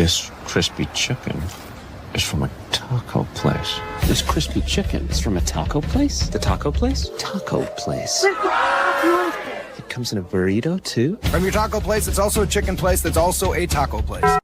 This crispy chicken is from a taco place. This crispy chicken is from a taco place? The taco place? Taco place. It comes in a burrito, too? From your taco place, it's also a chicken place that's also a taco place.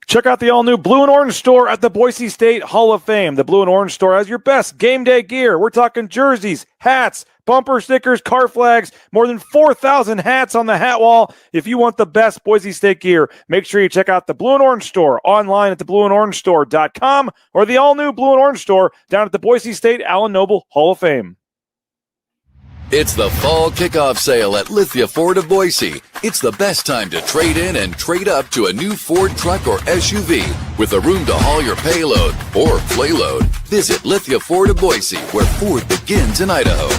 Check out the all-new Blue and Orange store at the Boise State Hall of Fame. The Blue and Orange store has your best game day gear. We're talking jerseys, hats, bumper stickers, car flags, more than 4,000 hats on the hat wall. If you want the best Boise State gear, make sure you check out the Blue and Orange store online at theblueandorangestore.com or the all-new Blue and Orange store down at the Boise State Allen Noble Hall of Fame. It's the fall kickoff sale at Lithia Ford of Boise. It's the best time to trade in and trade up to a new Ford truck or SUV with the room to haul your payload or playload. Visit Lithia Ford of Boise, where Ford begins in Idaho.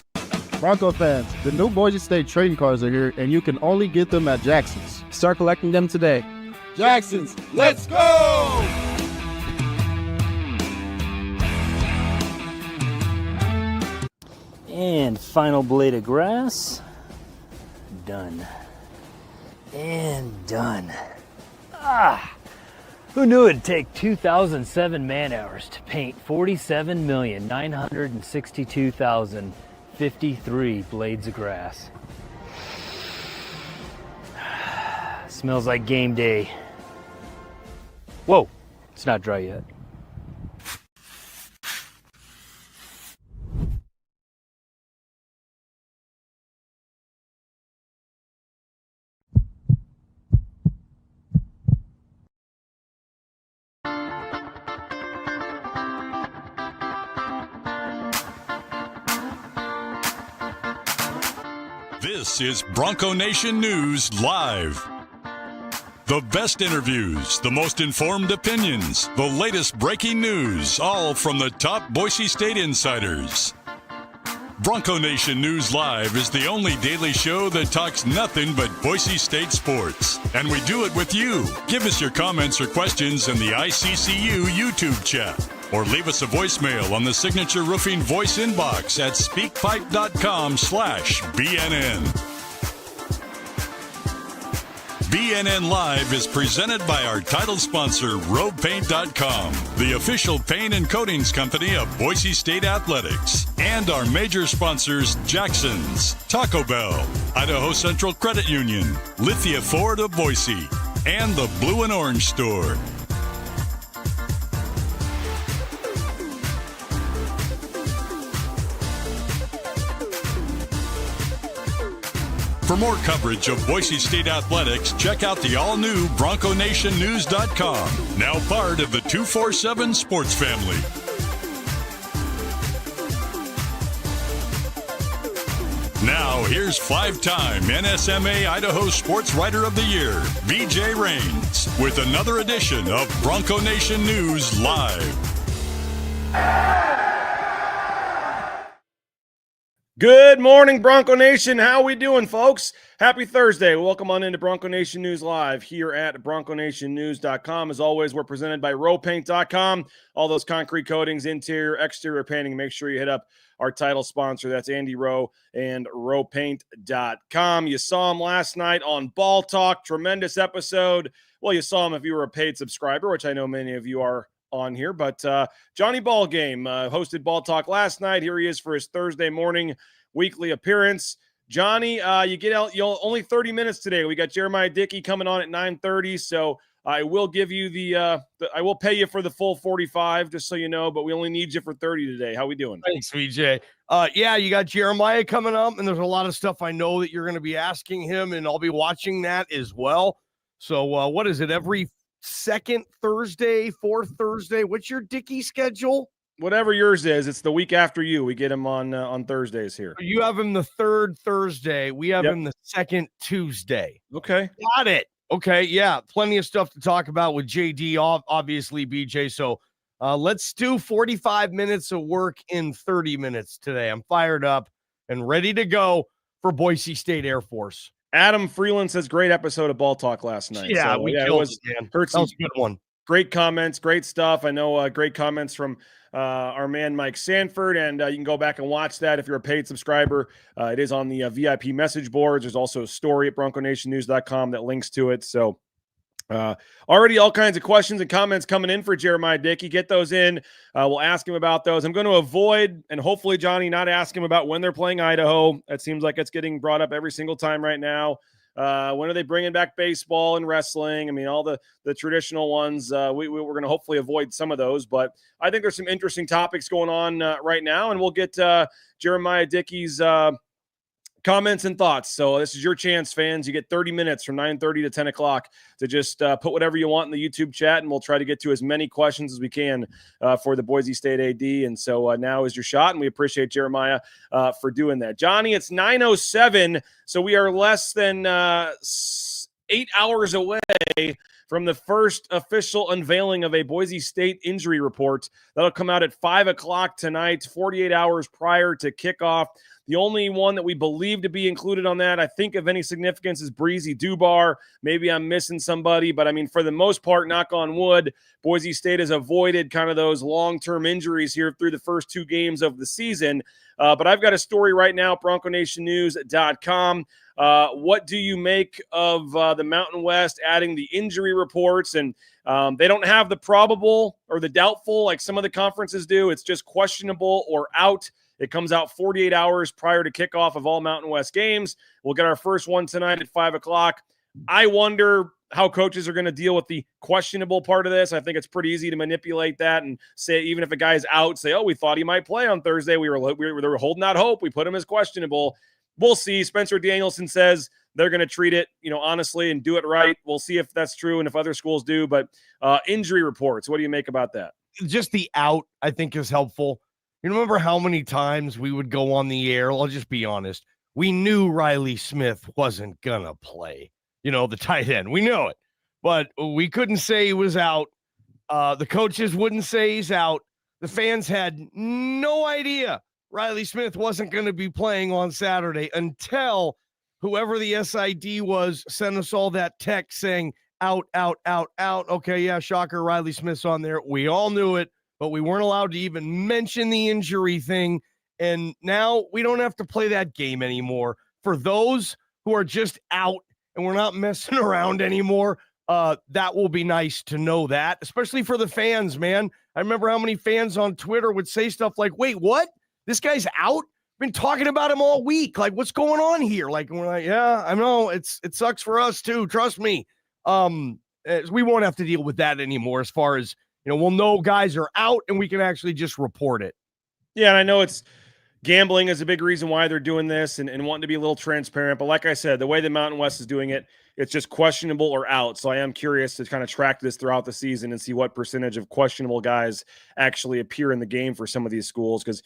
Bronco fans, the new Boise State trading cars are here, and you can only get them at Jackson's. Start collecting them today. Jackson's, let's go! And final blade of grass. Done. And done. Who knew it'd take 2,007 man-hours to paint 47,962,053 blades of grass? Smells like game day. Whoa, it's not dry yet. This is Bronco Nation News Live. The best interviews, the most informed opinions, the latest breaking news, all from the top Boise State insiders. Bronco Nation News Live is the only daily show that talks nothing but Boise State sports. And we do it with you. Give us your comments or questions in the ICCU YouTube chat. Or leave us a voicemail on the Signature Roofing voice inbox at speakpipe.com/BNN. BNN Live is presented by our title sponsor, RopePaint.com, the official paint and coatings company of Boise State Athletics, and our major sponsors, Jackson's, Taco Bell, Idaho Central Credit Union, Lithia Ford of Boise, and the Blue and Orange store. For more coverage of Boise State athletics, check out the all-new BroncoNationNews.com, now part of the 247 Sports family. Now, here's five-time NSMA Idaho Sports Writer of the Year, BJ Rains, with another edition of Bronco Nation News Live. Good morning, Bronco Nation. How we doing, folks? Happy Thursday. Welcome on into Bronco Nation News Live here at BroncoNationNews.com. As always, we're presented by RopePaint.com. All those concrete coatings, interior, exterior painting. Make sure you hit up our title sponsor. That's Andy Rowe and RopePaint.com. You saw him last night on Ball Talk. Tremendous episode. Well, you saw him if you were a paid subscriber, which I know many of you are on here, but Johnny Ballgame hosted Ball Talk last night. Here he is for his Thursday morning weekly appearance. Johnny, you get out, you'll only 30 minutes today. We got Jeramiah Dickey coming on at 9:30, so I will give you I will pay you for the full 45, just so you know, but we only need you for 30 today. How we doing? Thanks, VJ. Yeah, you got Jeremiah coming up, and there's a lot of stuff I know that you're going to be asking him, and I'll be watching that as well. So what is it, every second Thursday, fourth Thursday? What's your Dickey schedule? Whatever yours is. It's the week after you. We get him on Thursdays here. You have him the third Thursday. We have him the second Tuesday. Okay. Got it. Okay, yeah, plenty of stuff to talk about with JD, obviously, BJ. So let's do 45 minutes of work in 30 minutes today. I'm fired up and ready to go for Boise State Air Force. Adam Freeland says, great episode of Ball Talk last night. Yeah, so, we it killed was, it, man. Heard That was a good one. Great comments, great stuff. I know great comments from our man Mike Sanford, and you can go back and watch that if you're a paid subscriber. It is on the VIP message boards. There's also a story at BroncoNationNews.com that links to it. So already all kinds of questions and comments coming in for Jeramiah Dickey. Get those in. We'll ask him about those. I'm going to avoid, and hopefully, Johnny, not ask him about when they're playing Idaho. That seems like it's getting brought up every single time right now. When are they bringing back baseball and wrestling? I mean, all the traditional ones. We're going to hopefully avoid some of those, but I think there's some interesting topics going on right now, and we'll get Jeramiah Dickey's comments and thoughts. So this is your chance, fans. You get 30 minutes from 9:30 to 10 o'clock to just put whatever you want in the YouTube chat, and we'll try to get to as many questions as we can for the Boise State AD. And so now is your shot, and we appreciate Jeramiah for doing that. Johnny, it's 9:07, so we are less than 8 hours away from the first official unveiling of a Boise State injury report. That'll come out at 5 o'clock tonight, 48 hours prior to kickoff. The only one that we believe to be included on that, I think, of any significance is Breezy Dubar. Maybe I'm missing somebody, but I mean, for the most part, knock on wood, Boise State has avoided kind of those long-term injuries here through the first 2 games of the season. But I've got a story right now, BroncoNationNews.com. What do you make of the Mountain West adding the injury reports? And they don't have the probable or the doubtful like some of the conferences do. It's just questionable or out. It comes out 48 hours prior to kickoff of all Mountain West games. We'll get our first one tonight at 5 o'clock. I wonder how coaches are going to deal with the questionable part of this. I think it's pretty easy to manipulate that and say, even if a guy's out, say, oh, we thought he might play on Thursday. We were holding out hope. We put him as questionable. We'll see. Spencer Danielson says they're going to treat it, honestly and do it right. We'll see if that's true and if other schools do. But injury reports, what do you make about that? Just the out, I think, is helpful. You remember how many times we would go on the air? I'll just be honest. We knew Riley Smith wasn't going to play, the tight end. We know it, but we couldn't say he was out. The coaches wouldn't say he's out. The fans had no idea Riley Smith wasn't going to be playing on Saturday until whoever the SID was sent us all that text saying out, out, out, out. Okay, yeah, shocker, Riley Smith's on there. We all knew it, but we weren't allowed to even mention the injury thing. And now we don't have to play that game anymore. For those who are just out and we're not messing around anymore, that will be nice to know that, especially for the fans, man. I remember how many fans on Twitter would say stuff like, wait, what? This guy's out? Been talking about him all week. Like, what's going on here? Like, we're like, yeah, I know it sucks for us too. Trust me. We won't have to deal with that anymore as far as, we'll know guys are out and we can actually just report it. Yeah, and I know it's gambling is a big reason why they're doing this and wanting to be a little transparent. But like I said, the way the Mountain West is doing it, it's just questionable or out. So I am curious to kind of track this throughout the season and see what percentage of questionable guys actually appear in the game for some of these schools. Because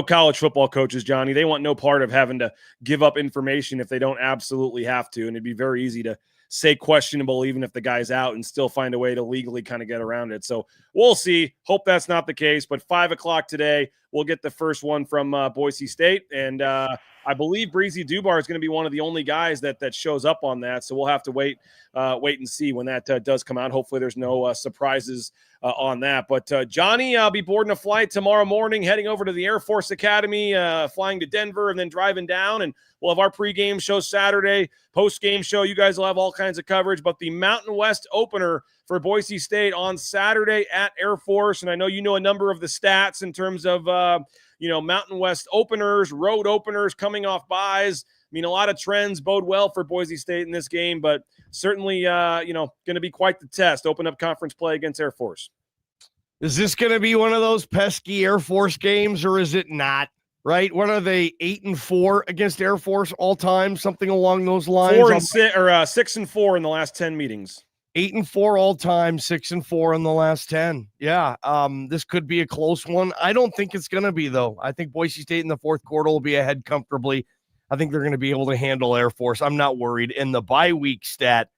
college football coaches, Johnny, they want no part of having to give up information if they don't absolutely have to. And it'd be very easy to say questionable even if the guy's out and still find a way to legally kind of get around it. So we'll see. Hope that's not the case. But 5 o'clock today, we'll get the first one from Boise State. And I believe Breezy Dubar is going to be one of the only guys that shows up on that. So we'll have to wait and see when that does come out. Hopefully there's no surprises on that. But Johnny, I'll be boarding a flight tomorrow morning, heading over to the Air Force Academy, flying to Denver and then driving down. And we'll have our pregame show Saturday, post-game show. You guys will have all kinds of coverage. But the Mountain West opener for Boise State on Saturday at Air Force. And I know a number of the stats in terms of, Mountain West openers, road openers coming off buys. I mean, a lot of trends bode well for Boise State in this game, but certainly, going to be quite the test. Open up conference play against Air Force. Is this going to be one of those pesky Air Force games or is it not? Right? What are they, 8-4 against Air Force all time? Something along those lines. 6-4 in the last 10 meetings. 8-4 all time, 6-4 in the last 10. Yeah. This could be a close one. I don't think it's going to be, though. I think Boise State in the fourth quarter will be ahead comfortably. I think they're going to be able to handle Air Force. I'm not worried. And the bye week stat,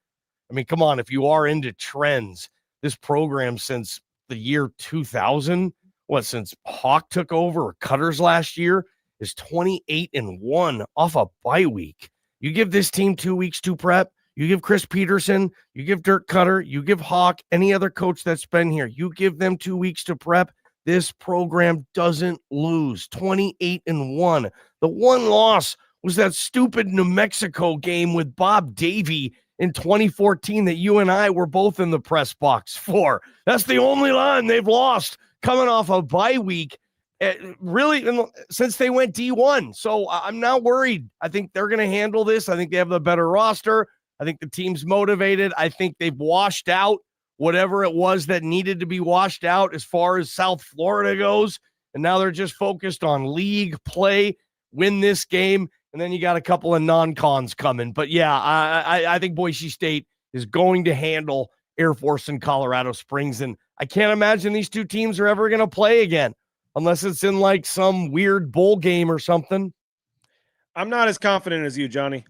I mean, come on, if you are into trends, this program since the year 2000, since Hawk took over or Cutters last year, is 28-1 off a bye week. You give this team 2 weeks to prep. You give Chris Peterson, you give Dirk Cutter, you give Hawk, any other coach that's been here, you give them 2 weeks to prep. This program doesn't lose. 28-1. The one loss was that stupid New Mexico game with Bob Davie in 2014 that you and I were both in the press box for. That's the only line they've lost coming off a bye week, really, since they went D1. So I'm not worried. I think they're going to handle this. I think they have the better roster. I think the team's motivated. I think they've washed out whatever it was that needed to be washed out as far as South Florida goes. And now they're just focused on league play, win this game. And then you got a couple of non-cons coming. But yeah, I think Boise State is going to handle Air Force and Colorado Springs. And I can't imagine these two teams are ever going to play again unless it's in like some weird bowl game or something. I'm not as confident as you, Johnny.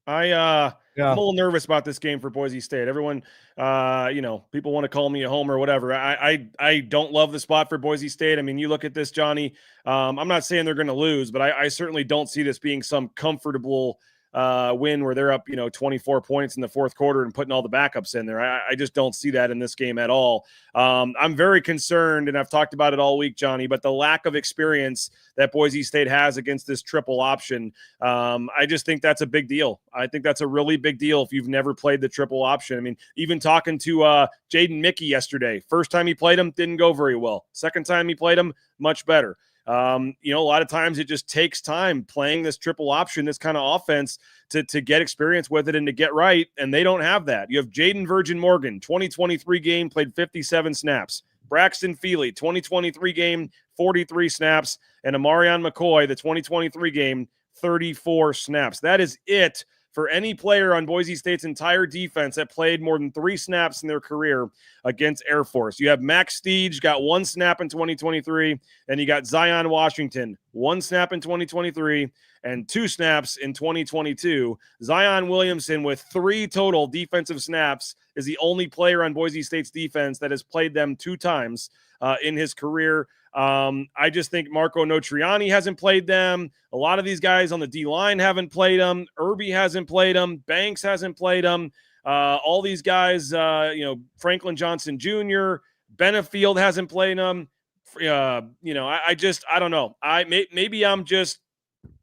I'm a little nervous about this game for Boise State. Everyone, people want to call me a homer or whatever. I don't love the spot for Boise State. I mean, you look at this, Johnny. I'm not saying they're going to lose, but I certainly don't see this being some comfortable win where they're up, 24 points in the fourth quarter and putting all the backups in there. I just don't see that in this game at all. I'm very concerned, and I've talked about it all week, Johnny, but the lack of experience that Boise State has against this triple option, I just think that's a big deal. I think that's a really big deal if you've never played the triple option. I mean, even talking to Jaden Mickey yesterday, first time he played him, didn't go very well. Second time he played him, much better. A lot of times it just takes time playing this triple option, this kind of offense to get experience with it and to get right. And they don't have that. You have Jaden Virgin Morgan, 2023 game, played 57 snaps. Braxton Feely, 2023 game, 43 snaps. And Amarion McCoy, the 2023 game, 34 snaps. That is it for any player on Boise State's entire defense that played more than 3 snaps in their career against Air Force. You have Max Steege, got 1 snap in 2023, and you got Zion Washington, 1 snap in 2023 and 2 snaps in 2022. Zion Williamson, with 3 total defensive snaps, is the only player on Boise State's defense that has played them 2 times in his career. I just think Marco Notriani hasn't played them. A lot of these guys on the D-line haven't played them. Irby hasn't played them. Banks hasn't played them. All these guys, Franklin Johnson Jr., Benefield hasn't played them. I don't know. Maybe I'm just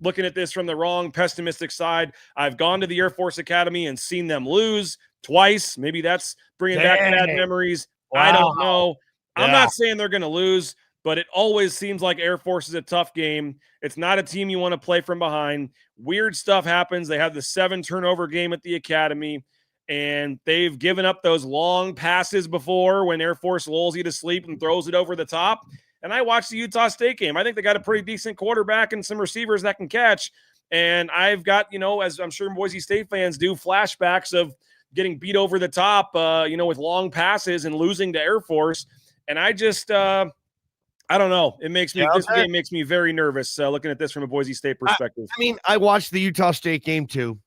looking at this from the wrong pessimistic side. I've gone to the Air Force Academy and seen them lose twice. Maybe that's bringing back bad memories. Wow. I don't know. Yeah. I'm not saying they're going to lose, but it always seems like Air Force is a tough game. It's not a team you want to play from behind. Weird stuff happens. They have the 7 turnover game at the academy, and they've given up those long passes before when Air Force lulls you to sleep and throws it over the top. And I watched the Utah State game. I think they got a pretty decent quarterback and some receivers that can catch. And I've got, as I'm sure Boise State fans do, flashbacks of getting beat over the top, with long passes and losing to Air Force. And I just, I don't know. This game makes me very nervous looking at this from a Boise State perspective. I watched the Utah State game too.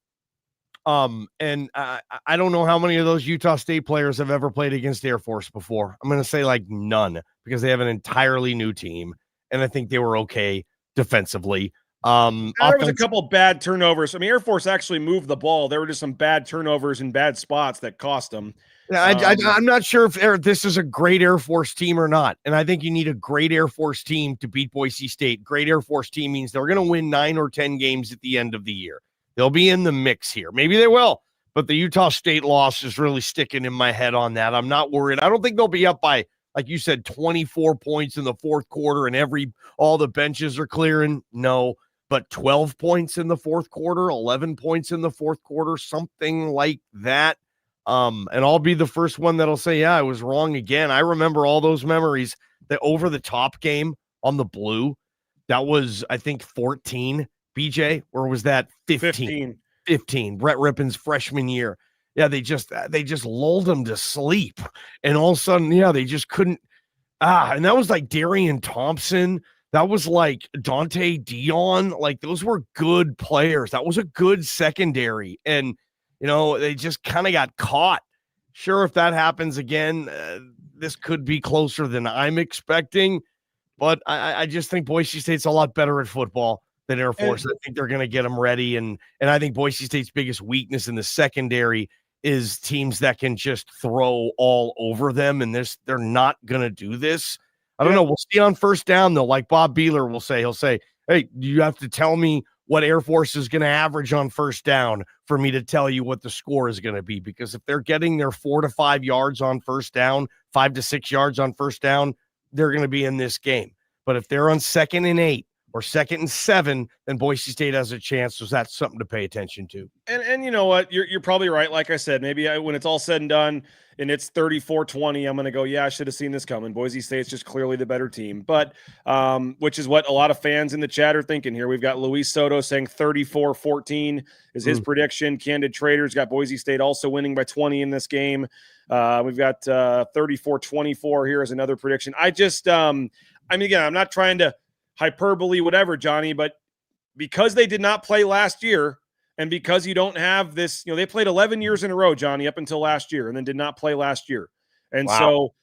And I don't know how many of those Utah State players have ever played against Air Force before. I'm going to say like none, because they have an entirely new team. And I think they were okay defensively. There was a couple bad turnovers. I mean, Air Force actually moved the ball. There were just some bad turnovers and bad spots that cost them. I'm not sure if this is a great Air Force team or not. And I think you need a great Air Force team to beat Boise State. Great Air Force team means they're going to win 9 or 10 games at the end of the year. They'll be in the mix here. Maybe they will. But the Utah State loss is really sticking in my head on that. I'm not worried. I don't think they'll be up by, like you said, 24 points in the fourth quarter and all the benches are clearing. No. But 12 points in the fourth quarter, 11 points in the fourth quarter, something like that. And I'll be the first one that'll say, yeah, I was wrong again. I remember all those memories. The over-the-top game on the blue, that was, I think, 14. BJ, or was that 15? 15. Brett Rippon's freshman year. Yeah, they just lulled them to sleep. And all of a sudden, they just couldn't. And that was like Darian Thompson. That was like Dante Dion. Like, those were good players. That was a good secondary. And, they just kind of got caught Sure, if that happens again, this could be closer than I'm expecting. But I just think Boise State's a lot better at football than Air Force. I think they're going to get them ready. And I think Boise State's biggest weakness in the secondary is teams that can just throw all over them. And they're not going to do this. I don't know. We'll see on first down, though. Like Bob Beeler will say, he'll say, hey, you have to tell me what Air Force is going to average on first down for me to tell you what the score is going to be. Because if they're getting their 4 to 5 yards on first down, 5 to 6 yards on first down, they're going to be in this game. But if they're on 2nd and 8 or 2nd and 7, then Boise State has a chance. So that's something to pay attention to. And you know what? You're probably right. Like I said, maybe when it's all said and done and it's 34-20, I'm going to go, yeah, I should have seen this coming. Boise State's just clearly the better team. But which is what a lot of fans in the chat are thinking here. We've got Luis Soto saying 34-14 is his prediction. Candid Traders got Boise State also winning by 20 in this game. We've got 34-24 here as another prediction. Again, I'm not trying to hyperbole, whatever, Johnny, but because they did not play last year and because you don't have this, they played 11 years in a row, Johnny, up until last year and then did not play last year. And so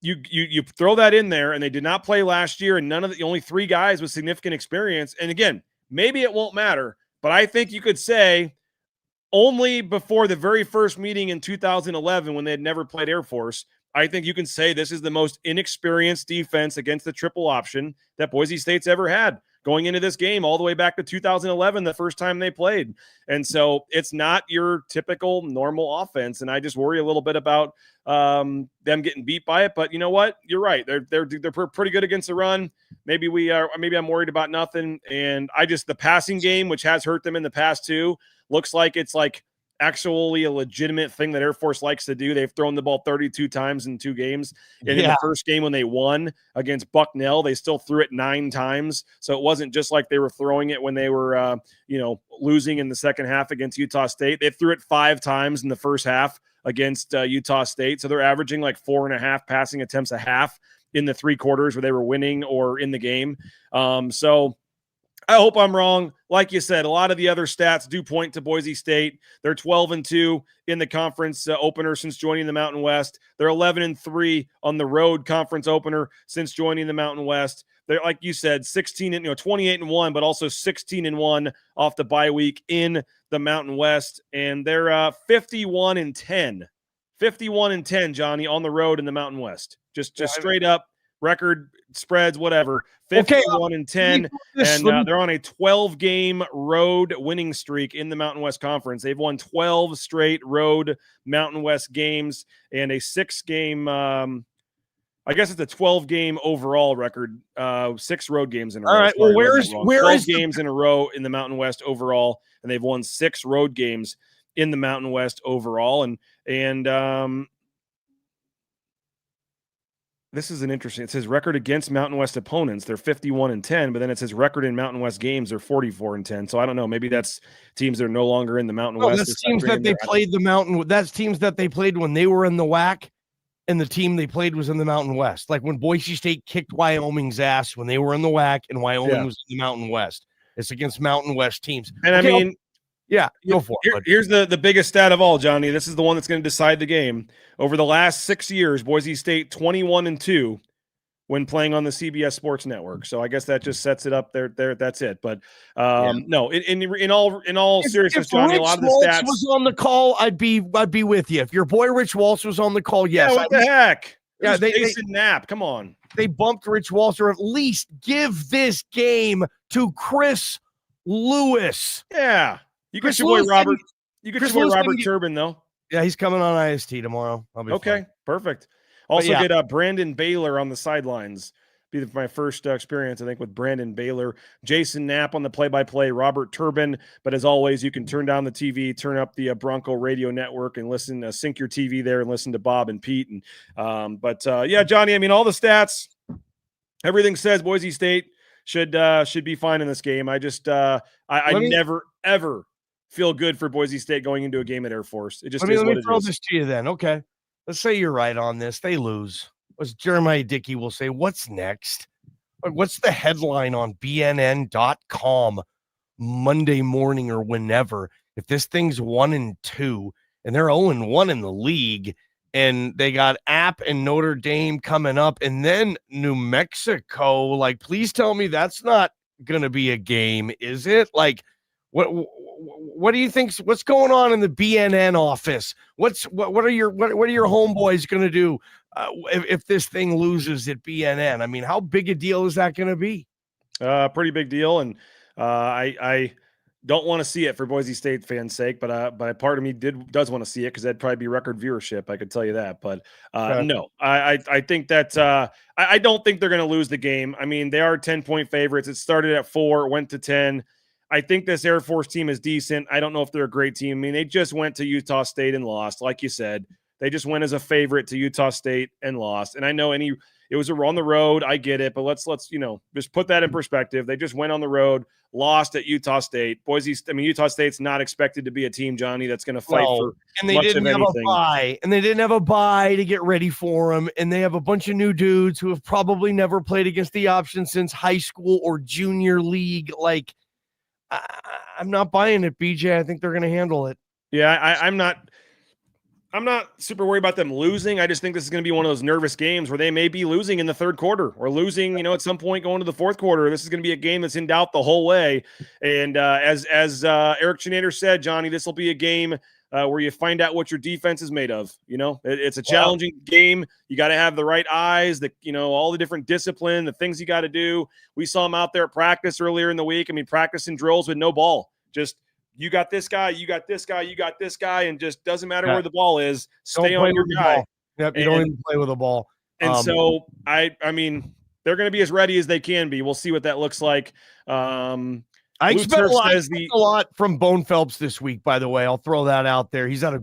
you throw that in there and they did not play last year and only 3 guys with significant experience. And again, maybe it won't matter, but I think you could say only before the very first meeting in 2011 when they had never played Air Force, I think you can say this is the most inexperienced defense against the triple option that Boise State's ever had going into this game all the way back to 2011, the first time they played. And so it's not your typical normal offense. And I just worry a little bit about them getting beat by it. But you know what? You're right. They're pretty good against the run. Maybe I'm worried about nothing. And the passing game, which has hurt them in the past too, looks like it's like actually a legitimate thing that Air Force likes to do. They've thrown the ball 32 times in 2 games. And in the first game when they won against Bucknell, they still threw it 9 times. So it wasn't just like they were throwing it when they were, losing in the second half against Utah State. They threw it 5 times in the first half against Utah State. So they're averaging like 4.5 passing attempts a half in the 3 quarters where they were winning or in the game. So I hope I'm wrong. Like you said, a lot of the other stats do point to Boise State. They're 12-2 in the conference opener since joining the Mountain West. They're 11-3 on the road conference opener since joining the Mountain West. They're, like you said, 28-1, but also 16-1 off the bye week in the Mountain West. And they're 51-10. 51-10, Johnny, on the road in the Mountain West. Just straight up record spreads, whatever. 51-10, and they're on a 12-game road winning streak in the Mountain West Conference. They've won 12 straight road Mountain West games and a 6-game. I guess it's a 12-game overall record. 6 road games in a row. All right. Well, where is games in a row in the Mountain West overall, and they've won 6 road games in the Mountain West overall, and this is an interesting. It says record against Mountain West opponents. They're 51-10, but then it says record in Mountain West games. They're 44-10. So I don't know. Maybe that's teams that are no longer in the Mountain West. That's teams that they played the Mountain. That's teams that they played when they were in the WAC, and the team they played was in the Mountain West. Like when Boise State kicked Wyoming's ass when they were in the WAC, and Wyoming was in the Mountain West. It's against Mountain West teams. And go for it. Here's the biggest stat of all, Johnny. This is the one that's going to decide the game. Over the last 6 years, Boise State 21-2 when playing on the CBS Sports Network. So I guess that just sets it up there. That's it. But no, in all seriousness, Johnny, a lot of the stats was on the call. I'd be with you. If your boy Rich Walsh was on the call, yes. Yeah, what the heck? Yeah, Jason Knapp. Come on. They bumped Rich Walsh, or at least give this game to Chris Lewis. Yeah. You got your boy Robert. You got your boy Robert Turbin, though. Yeah, he's coming on IST tomorrow. I'll be okay. Fine. Perfect. Also get Brandon Baylor on the sidelines. Be my first experience, I think, with Brandon Baylor. Jason Knapp on the play-by-play. Robert Turbin. But as always, you can turn down the TV, turn up the Bronco Radio Network, and listen. Sync your TV there and listen to Bob and Pete. And Johnny. I mean, all the stats, everything says Boise State should be fine in this game. I just I never ever feel good for Boise State going into a game at Air Force. It just let me throw this to you then. Okay. Let's say you're right on this. They lose. As Jeramiah Dickey will say, what's next? What's the headline on BNN.com Monday morning or whenever? If this thing's 1-2 and they're 0-1 in the league, and they got App and Notre Dame coming up, and then New Mexico. Like, please tell me that's not going to be a game, is it? Like, what do you think? What's going on in the BNN office? What are your homeboys going to do if this thing loses at BNN? I mean, how big a deal is that going to be? Pretty big deal, and I don't want to see it for Boise State fans' sake, but part of me does want to see it because that'd probably be record viewership. I could tell you that. But no, I think that I don't think they're going to lose the game. I mean, they are 10-point favorites. It started at 4, went to 10. I think this Air Force team is decent. I don't know if they're a great team. I mean, they just went to Utah State and lost, like you said. They just went as a favorite to Utah State and lost. And I know it was on the road. I get it, but let's just put that in perspective. They just went on the road, lost at Utah State. Utah State's not expected to be a team, Johnny, that's going to fight for and they didn't have a bye, and they didn't have a bye to get ready for them. And they have a bunch of new dudes who have probably never played against the option since high school or junior league. Like, I'm not buying it, BJ. I think they're going to handle it. Yeah, I'm not super worried about them losing. I just think this is going to be one of those nervous games where they may be losing in the third quarter or losing, at some point going to the fourth quarter. This is going to be a game that's in doubt the whole way. And as Eric Chinator said, Johnny, this will be a game where you find out what your defense is made of. It's a challenging game. You got to have the right eyes, all the different discipline, the things you got to do. We saw them out there at practice earlier in the week. I mean, practicing drills with no ball. Just you got this guy, you got this guy, you got this guy, and just doesn't matter where the ball is. Stay on your guy. Yep, you don't even play with a ball. And so I mean, they're going to be as ready as they can be. We'll see what that looks like. I expect a lot from Bone Phelps this week, by the way. I'll throw that out there. He's had a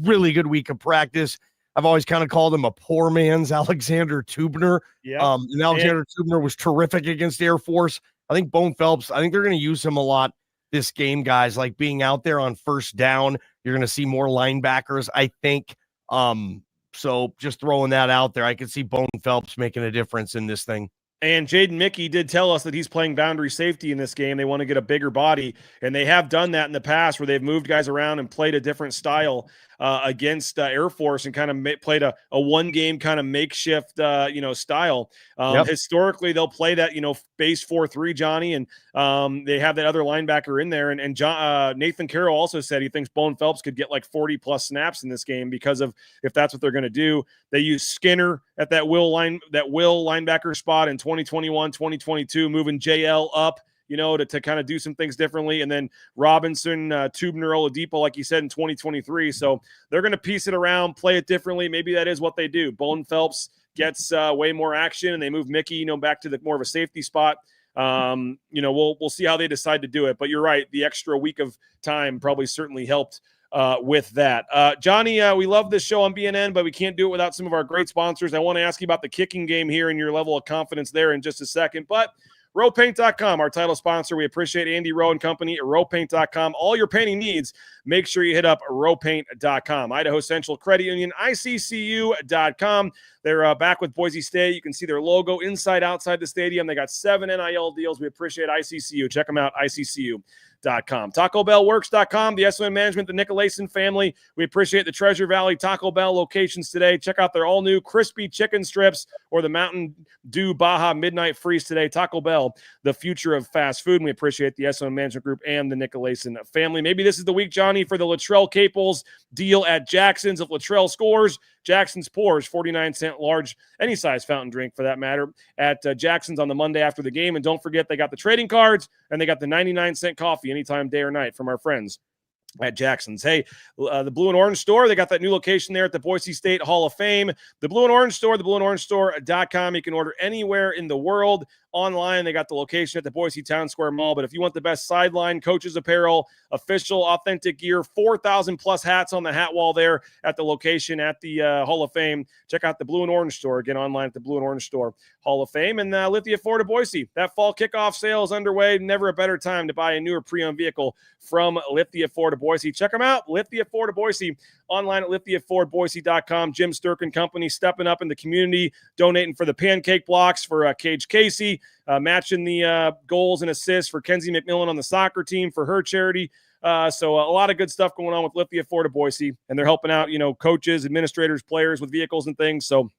really good week of practice. I've always kind of called him a poor man's Alexander Tubner. Yeah. And Alexander Tubner was terrific against Air Force. I think Bone Phelps, I think they're going to use him a lot this game, guys, like being out there on first down. You're going to see more linebackers, I think. So just throwing that out there, I could see Bone Phelps making a difference in this thing. And Jaden Mickey did tell us that he's playing boundary safety in this game. They want to get a bigger body, and they have done that in the past where they've moved guys around and played a different style against Air Force and kind of played a one-game kind of makeshift, style. Historically, they'll play that, base 4-3, Johnny, and they have that other linebacker in there. And Nathan Carroll also said he thinks Bone Phelps could get like 40-plus snaps in this game because of if that's what they're going to do. They use Skinner at that will linebacker spot in 2021, 2022, moving JL up, to kind of do some things differently. And then Robinson, Tubner, Oladipo, like you said, in 2023. So they're going to piece it around, play it differently. Maybe that is what they do. Bone Phelps gets way more action, and they move Mickey, back to the more of a safety spot. We'll see how they decide to do it. But you're right. The extra week of time probably certainly helped with that. Johnny, we love this show on BNN, but we can't do it without some of our great sponsors. I want to ask you about the kicking game here and your level of confidence there in just a second. But rowpaint.com, our title sponsor. We appreciate Andy Rowe and company at rowpaint.com. All your painting needs, make sure you hit up rowpaint.com. Idaho Central Credit Union, ICCU.com. They're back with Boise State. You can see their logo inside, outside the stadium. They got 7 NIL deals. We appreciate ICCU. Check them out, ICCU.com. TacoBellWorks.com, the SON Management, the Nicolason family. We appreciate the Treasure Valley Taco Bell locations today. Check out their all-new crispy chicken strips or the Mountain Dew Baja Midnight Freeze today. Taco Bell, the future of fast food. And we appreciate the SON Management Group and the Nicolason family. Maybe this is the week, Johnny, for the Latrell Caples deal at Jackson's. If Latrell scores, Jackson's pours 49-cent large, any size fountain drink for that matter, at Jackson's on the Monday after the game. And don't forget, they got the trading cards and they got the 99-cent coffee anytime, day or night, from our friends at Jackson's. Hey, the Blue and Orange Store, they got that new location there at the Boise State Hall of Fame. The Blue and Orange Store, theblueandorangestore.com. You can order anywhere in the world. Online, they got the location at the Boise Town Square Mall. But if you want the best sideline, coaches apparel, official, authentic gear, 4,000 plus hats on the hat wall there at the location at the Hall of Fame, check out the Blue and Orange Store. Again, online at the Blue and Orange Store Hall of Fame. And Lithia Ford of Boise, that fall kickoff sale is underway. Never a better time to buy a newer pre-owned vehicle from Lithia Ford of Boise. Check them out, Lithia Ford of Boise. Online at lithiafordboise.com. Jim Sturk and company stepping up in the community, donating for the pancake blocks for Cage Casey, matching the goals and assists for Kenzie McMillan on the soccer team for her charity. So a lot of good stuff going on with Lithia Ford of Boise, and they're helping out, coaches, administrators, players with vehicles and things. So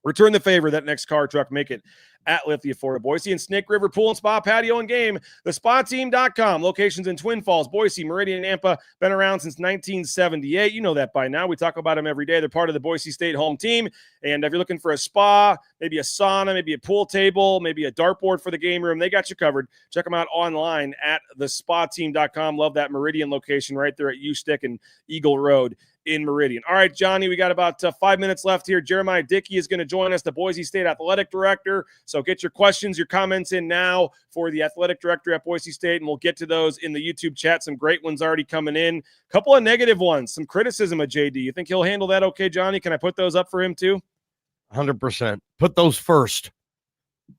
return the favor, that next car truck, make it at Lithia Ford of Boise. And Snake River Pool and Spa, Patio and Game, thespateam.com. Locations in Twin Falls, Boise, Meridian, and Nampa. Been around since 1978. You know that by now. We talk about them every day. They're part of the Boise State home team. And if you're looking for a spa, maybe a sauna, maybe a pool table, maybe a dartboard for the game room, they got you covered. Check them out online at thespateam.com. Love that Meridian location right there at U-Stick and Eagle Road in Meridian. All right, Johnny, we got about 5 minutes left here. Jeramiah Dickey is going to join us, the Boise State athletic director. So get your questions, your comments in now for the athletic director at Boise State, and we'll get to those in the YouTube chat. Some great ones already coming in. A couple of negative ones, some criticism of JD. You think he'll handle that okay, Johnny? Can I put those up for him too? 100%. Put those first.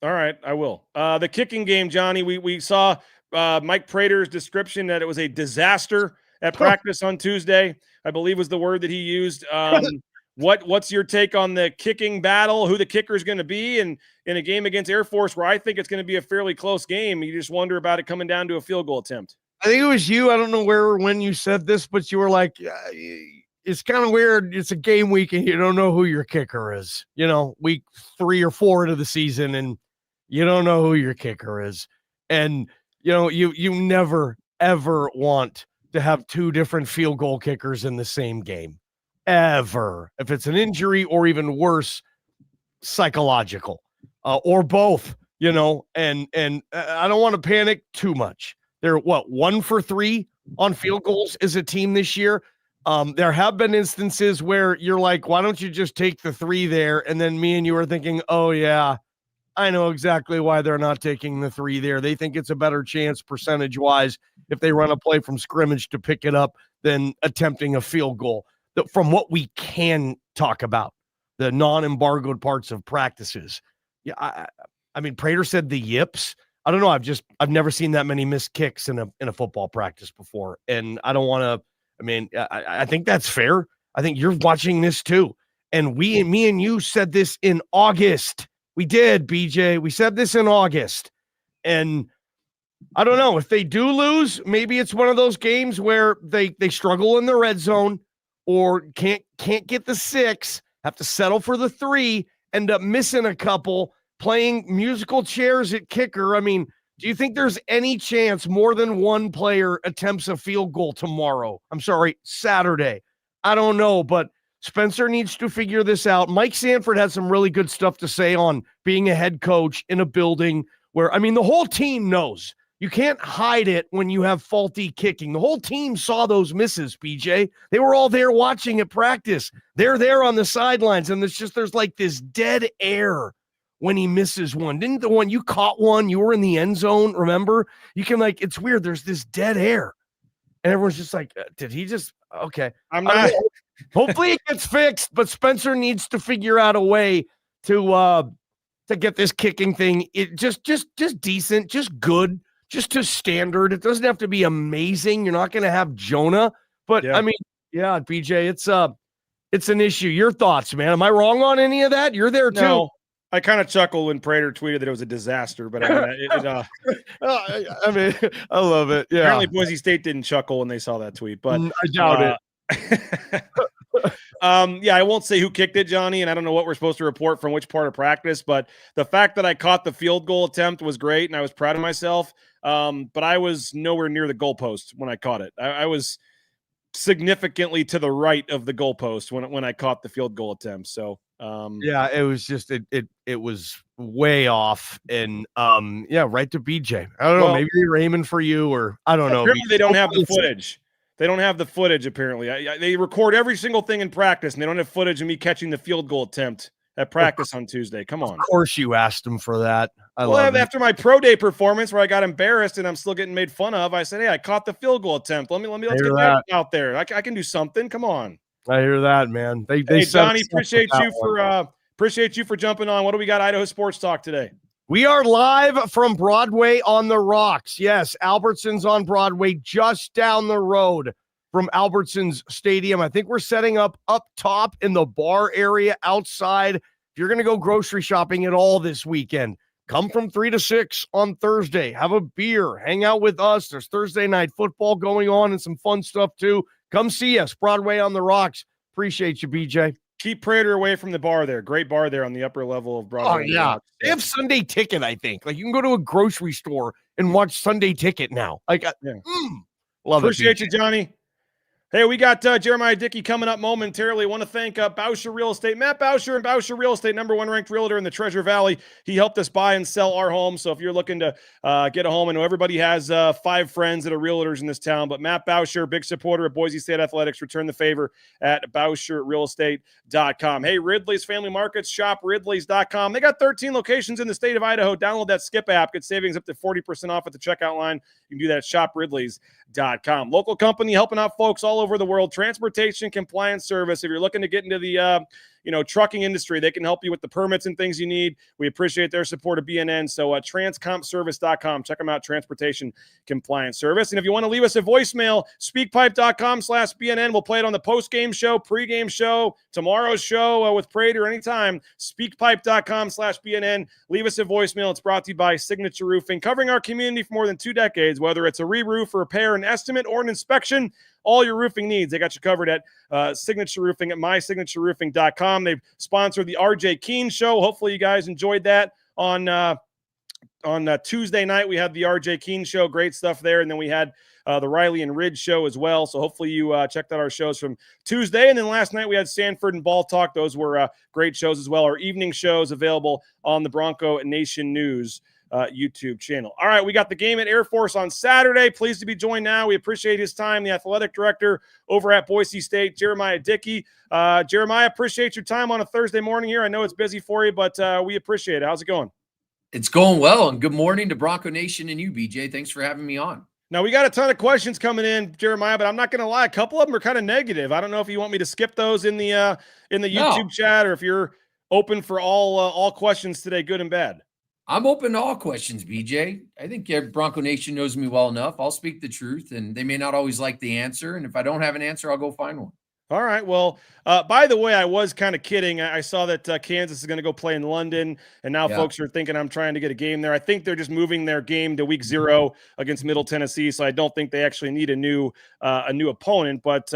All right, I will. The kicking game, Johnny, we saw Mike Prater's description that it was a disaster at practice on Tuesday, I believe was the word that he used. What's your take on the kicking battle, who the kicker is going to be, and in a game against Air Force where I think it's going to be a fairly close game, you just wonder about it coming down to a field goal attempt? I think it was you. I don't know where or when you said this, but you were like, it's kind of weird. It's a game week and you don't know who your kicker is, week 3 or 4 into the season, and you don't know who your kicker is. And, you never, ever want to have 2 different field goal kickers in the same game, ever. If it's an injury or even worse, psychological, or both, and I don't want to panic too much. They're 1 for 3 on field goals as a team this year. There have been instances where you're like, why don't you just take the 3 there? And then me and you are thinking, oh yeah, I know exactly why they're not taking the 3 there. They think it's a better chance percentage-wise if they run a play from scrimmage to pick it up than attempting a field goal. From what we can talk about, the non-embargoed parts of practices. Yeah, I mean, Prater said the yips. I don't know. I've never seen that many missed kicks in a football practice before, and I don't want to. I mean, I think that's fair. I think you're watching this too, and me and you said this in August. We did, BJ. We said this in August, and I don't know if they do lose. Maybe it's one of those games where they struggle in the red zone or can't get the 6, have to settle for the 3, end up missing a couple, playing musical chairs at kicker. I mean, do you think there's any chance more than one player attempts a field goal tomorrow? I'm sorry, Saturday. I don't know, but Spencer needs to figure this out. Mike Sanford had some really good stuff to say on being a head coach in a building where, I mean, the whole team knows. You can't hide it when you have faulty kicking. The whole team saw those misses, BJ. They were all there watching at practice. They're there on the sidelines, and there's like this dead air when he misses one. Didn't the one you caught one? You were in the end zone, remember? You can it's weird. There's this dead air. And everyone's just like, did he just, okay. I'm not. Hopefully it gets fixed, but Spencer needs to figure out a way to get this kicking thing just decent, just good, just to standard. It doesn't have to be amazing. You're not going to have Jonah, but yeah. I mean, yeah, BJ, it's an issue. Your thoughts, man? Am I wrong on any of that? You're there too. No. I kind of chuckled when Prater tweeted that it was a disaster, but I mean, I love it. Yeah. Apparently Boise State didn't chuckle when they saw that tweet, but I doubt it. Yeah, I won't say who kicked it, Johnny, and I don't know what we're supposed to report from which part of practice, but the fact that I caught the field goal attempt was great, and I was proud of myself, but I was nowhere near the goalpost when I caught it. I was significantly to the right of the goalpost when I caught the field goal attempt, so yeah, it was just it was way off, and right to BJ. I don't know, maybe they're aiming for you, or I don't know. Apparently they don't have the footage. They don't have the footage. Apparently, they record every single thing in practice, and they don't have footage of me catching the field goal attempt at practice on Tuesday. Come on. Of course, you asked him for that. I love it. After my pro day performance, where I got embarrassed and I'm still getting made fun of, I said, "Hey, I caught the field goal attempt. Let's get that out there. I can do something. Come on." I hear that, man. Hey, Johnny, appreciate you for jumping on. What do we got? Idaho Sports Talk today. We are live from Broadway on the Rocks. Yes, Albertsons on Broadway, just down the road from Albertsons Stadium. I think we're setting up top in the bar area outside. If you're going to go grocery shopping at all this weekend, Come from 3 to 6 on Thursday. Have a beer. Hang out with us. There's Thursday night football going on and some fun stuff too. Come see us. Broadway on the Rocks. Appreciate you, BJ. Keep Prater away from the bar there. Great bar there on the upper level of Broadway. Oh, yeah. They have Sunday Ticket, I think. Like, you can go to a grocery store and watch Sunday Ticket now. Like, love Appreciate it. you, Johnny. Hey, we got Jeramiah Dickey coming up momentarily. Want to thank Bauscher Real Estate. Matt Bauscher and Bauscher Real Estate, #1 ranked realtor in the Treasure Valley. He helped us buy and sell our home. So if you're looking to get a home, I know everybody has 5 friends that are realtors in this town, but Matt Bauscher, big supporter of Boise State Athletics, return the favor at BauscherRealEstate.com. Hey, Ridley's Family Markets, shop Ridley's.com. They got 13 locations in the state of Idaho. Download that Skip app. Get savings up to 40% off at the checkout line. You can do that at shopridleys.com. Local company helping out folks all over the world. Transportation compliance service. If you're looking to get into the trucking industry, they can help you with the permits and things you need. We appreciate their support of BNN. So transcompservice.com. Check them out. Transportation compliance service. And if you want to leave us a voicemail, speakpipe.com/BNN. We'll play it on the post-game show, pre-game show, tomorrow's show with Prater anytime. Speakpipe.com/BNN. Leave us a voicemail. It's brought to you by Signature Roofing, covering our community for more than 2 decades. Whether it's a re-roof, repair, an estimate, or an inspection, all your roofing needs, they got you covered at Signature Roofing at mysignatureroofing.com. They've sponsored the RJ Keene Show. Hopefully you guys enjoyed that on Tuesday night. We had the RJ Keene Show. Great stuff there. And then we had the Riley and Ridge Show as well. So hopefully you checked out our shows from Tuesday. And then last night we had Sanford and Ball Talk. Those were great shows as well. Our evening shows available on the Bronco Nation News YouTube channel. All right, we got the game at Air Force on Saturday. Pleased to be joined now. We appreciate his time, the athletic director over at Boise State, Jeramiah Dickey. Jeramiah, appreciate your time on a Thursday morning here. I know it's busy for you, but we appreciate it. How's it going? It's going well, and good morning to Bronco Nation and you, BJ. Thanks for having me on. Now, we got a ton of questions coming in, Jeramiah, but I'm not going to lie. A couple of them are kind of negative. I don't know if you want me to skip those in the YouTube chat, or if you're open for all questions today, good and bad. I'm open to all questions, BJ. I think Bronco Nation knows me well enough. I'll speak the truth, and they may not always like the answer. And if I don't have an answer, I'll go find one. All right. Well, by the way, I was kind of kidding. I saw that Kansas is going to go play in London, and now folks are thinking I'm trying to get a game there. I think they're just moving their game to week 0 against Middle Tennessee, so I don't think they actually need a new opponent. But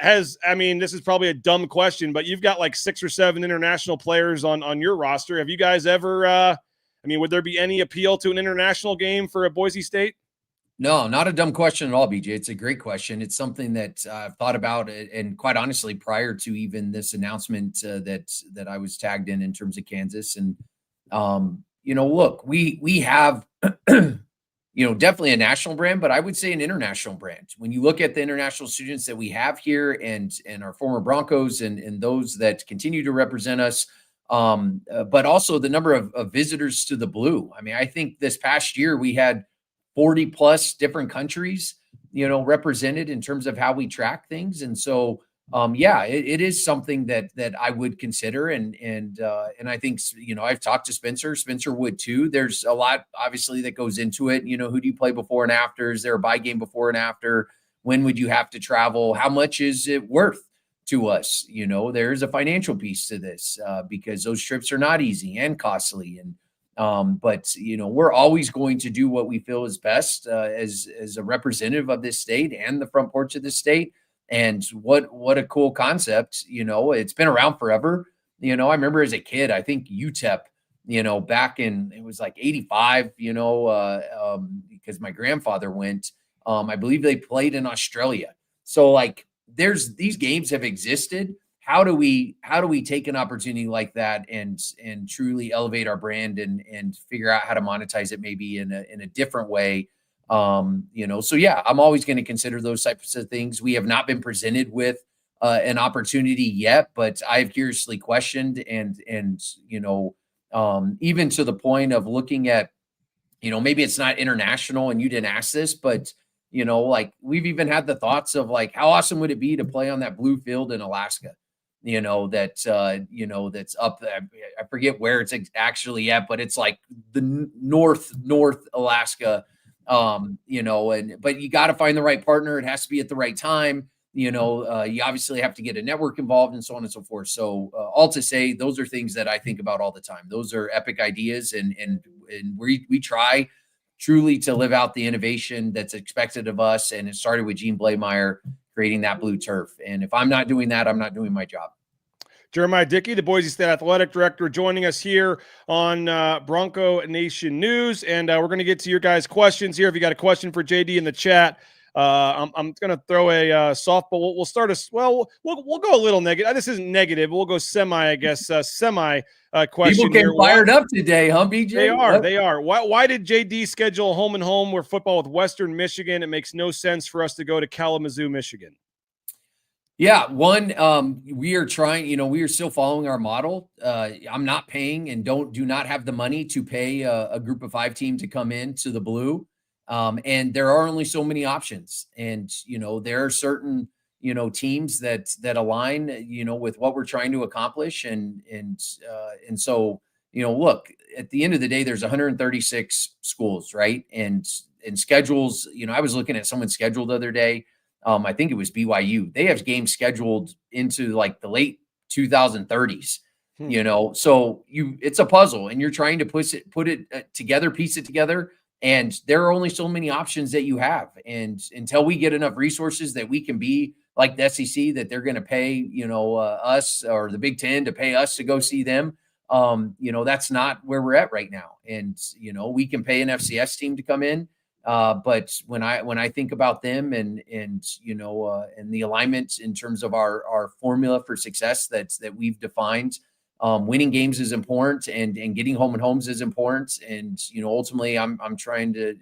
this is probably a dumb question, but you've got like 6 or 7 international players on your roster. Have you guys ever? Would there be any appeal to an international game for a Boise State? No, not a dumb question at all, BJ. It's a great question. It's something that I've thought about, and quite honestly, prior to even this announcement that I was tagged in terms of Kansas. And look, we have definitely a national brand, but I would say an international brand. When you look at the international students that we have here, and our former Broncos and those that continue to represent us. But also the number of visitors to the Blue. I think this past year we had 40 plus different countries, represented in terms of how we track things. And so, it is something that I would consider. And I think, I've talked to Spencer would too. There's a lot obviously that goes into it. Who do you play before and after? Is there a bye game before and after? When would you have to travel? How much is it worth to us? There's a financial piece to this because those trips are not easy and costly. And but we're always going to do what we feel is best as a representative of this state and the front porch of this state. And what a cool concept. It's been around forever. I remember as a kid, I think UTEP, back in, it was like 85, because my grandfather went, I believe they played in Australia. So like, these games have existed. How do we take an opportunity like that and truly elevate our brand and figure out how to monetize it maybe in a different way? So yeah, I'm always going to consider those types of things. We have not been presented with an opportunity yet, but I've curiously questioned and even to the point of looking at, maybe it's not international and you didn't ask this, but like we've even had the thoughts of like, how awesome would it be to play on that blue field in Alaska? That's up there. I forget where it's actually at, but it's like the North Alaska, but you got to find the right partner. It has to be at the right time. you obviously have to get a network involved and so on and so forth. So all to say, those are things that I think about all the time. Those are epic ideas, and we try truly to live out the innovation that's expected of us. And it started with Gene Blameyer creating that blue turf. And if I'm not doing that, I'm not doing my job. Jeramiah Dickey, the Boise State Athletic Director, joining us here on Bronco Nation News. And we're going to get to your guys' questions here. If you got a question for JD in the chat, I'm going to throw a softball. We'll start we'll go a little negative. This isn't negative. We'll go semi, I guess, semi question. People getting fired up today, huh, BJ? They are. Why did JD schedule home and home where football with Western Michigan? It makes no sense for us to go to Kalamazoo, Michigan. Yeah, we are trying, we are still following our model. I'm not paying and do not have the money to pay a group of 5 team to come in to the blue. And there are only so many options. And, there are certain, teams that align, with what we're trying to accomplish. And so, look, at the end of the day, there's 136 schools, right? And schedules, I was looking at someone's schedule the other day. I think it was BYU. They have games scheduled into like the late 2030s, so it's a puzzle and you're trying to put it together, piece it together. And there are only so many options that you have. And until we get enough resources that we can be like the SEC, that they're going to pay, us or the Big Ten to pay us to go see them. That's not where we're at right now. And, we can pay an FCS team to come in. But when I think about them and the alignment in terms of our formula for success that we've defined, winning games is important and getting home and homes is important. And, ultimately I'm trying to,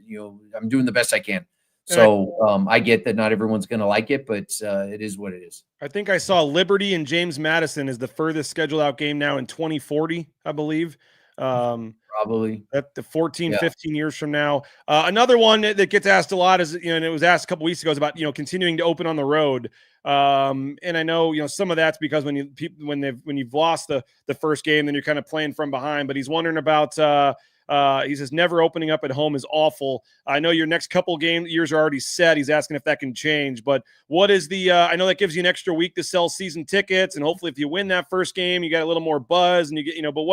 I'm doing the best I can. So I get that not everyone's going to like it, but it is what it is. I think I saw Liberty and James Madison is the furthest scheduled out game now in 2040, I believe. Probably at the 15 years from now. Another one that gets asked a lot is, and it was asked a couple weeks ago, is about, continuing to open on the road. And I know, some of that's because when you've lost the first game, then you're kind of playing from behind, but he's wondering about, he says, never opening up at home is awful. I know your next couple years are already set. He's asking if that can change, but what is I know that gives you an extra week to sell season tickets. And hopefully if you win that first game, you got a little more buzz and you get, but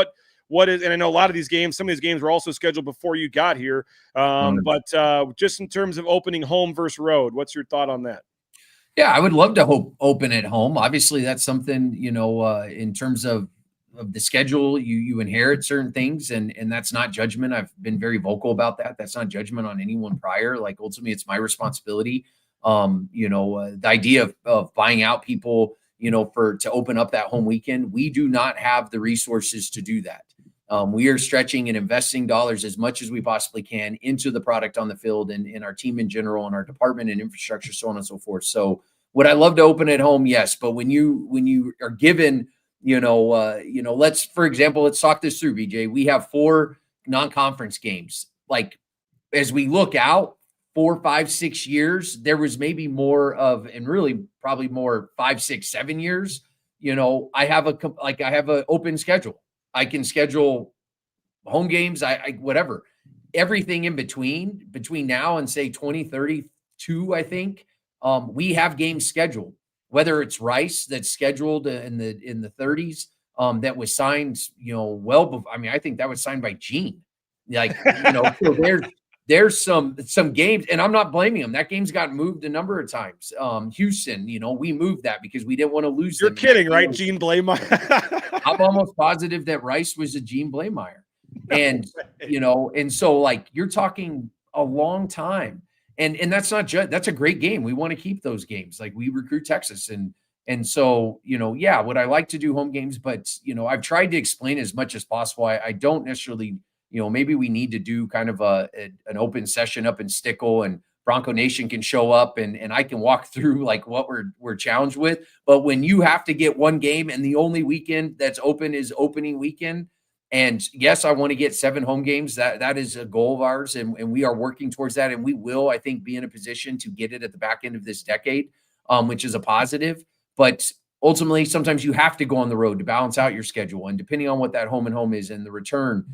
what is, and I know a lot of these games, some of these games were also scheduled before you got here. But just in terms of opening home versus road, what's your thought on that? Yeah, I would love to open at home. Obviously that's something, in terms of the schedule, you inherit certain things and that's not judgment. I've been very vocal about that. That's not judgment on anyone prior. Like ultimately it's my responsibility. The idea of buying out people, to open up that home weekend, we do not have the resources to do that. We are stretching and investing dollars as much as we possibly can into the product on the field and in our team in general and our department and infrastructure, so on and so forth. So would I love to open at home? Yes. But when you are given, let's talk this through, BJ. We have 4 non-conference games. Like as we look out 4, 5, 6 years, there was maybe more of, and really probably more 5, 6, 7 years. I have an open schedule. I can schedule home games, whatever, everything in between now and say 2032, I think we have games scheduled, whether it's Rice that's scheduled in the 30s that was signed, well before. I mean, I think that was signed by Gene, so there's some games, and I'm not blaming them. That game's got moved a number of times. Houston, we moved that because we didn't want to lose. You're kidding, right? Gene Blameyer. I'm almost positive that Rice was a Gene Blameyer. And, and so like you're talking a long time. And that's not just, that's a great game. We want to keep those games. Like we recruit Texas. And so, would I like to do home games? But, I've tried to explain as much as possible. I don't necessarily, maybe we need to do kind of an open session up in Stickle and Bronco Nation can show up and I can walk through like what we're challenged with. But when you have to get one game and the only weekend that's open is opening weekend, and yes, I want to get 7 home games. That is a goal of ours, and we are working towards that. And we will, I think, be in a position to get it at the back end of this decade, which is a positive. But ultimately, sometimes you have to go on the road to balance out your schedule. And depending on what that home and home is and the return,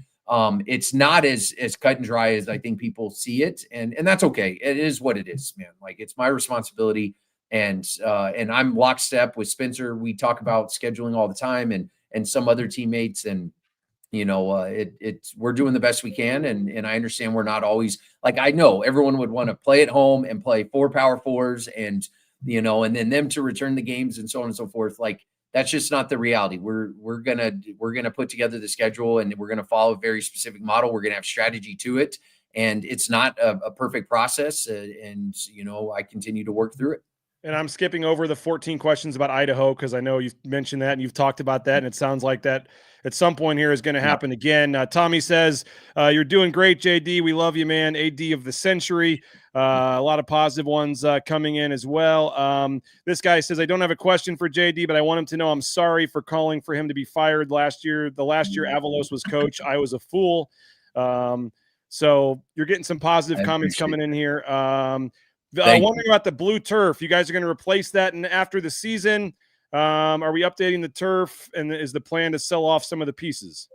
it's not as cut and dry as I think people see it. And that's okay. It is what it is, man. Like it's my responsibility. And I'm lockstep with Spencer. We talk about scheduling all the time, and some other teammates, and we're doing the best we can. And I understand we're not always, like, I know everyone would want to play at home and play 4 Power 4s and then them to return the games and so on and so forth. Like, that's just not the reality. We're gonna put together the schedule, and we're gonna follow a very specific model. We're gonna have strategy to it, and it's not a perfect process. And I continue to work through it. And I'm skipping over the 14 questions about Idaho because I know you've mentioned that and you've talked about that, and it sounds like that at some point here is going to happen again. Tommy says, you're doing great, JD. We love you, man. AD of the century. A lot of positive ones coming in as well. This guy says, I don't have a question for JD, but I want him to know I'm sorry for calling for him to be fired last year. The last year Avalos was coach, I was a fool. So you're getting some positive comments coming in here. Wondering about the blue turf. You guys are going to replace that after the season. Are we updating the turf, and is the plan to sell off some of the pieces?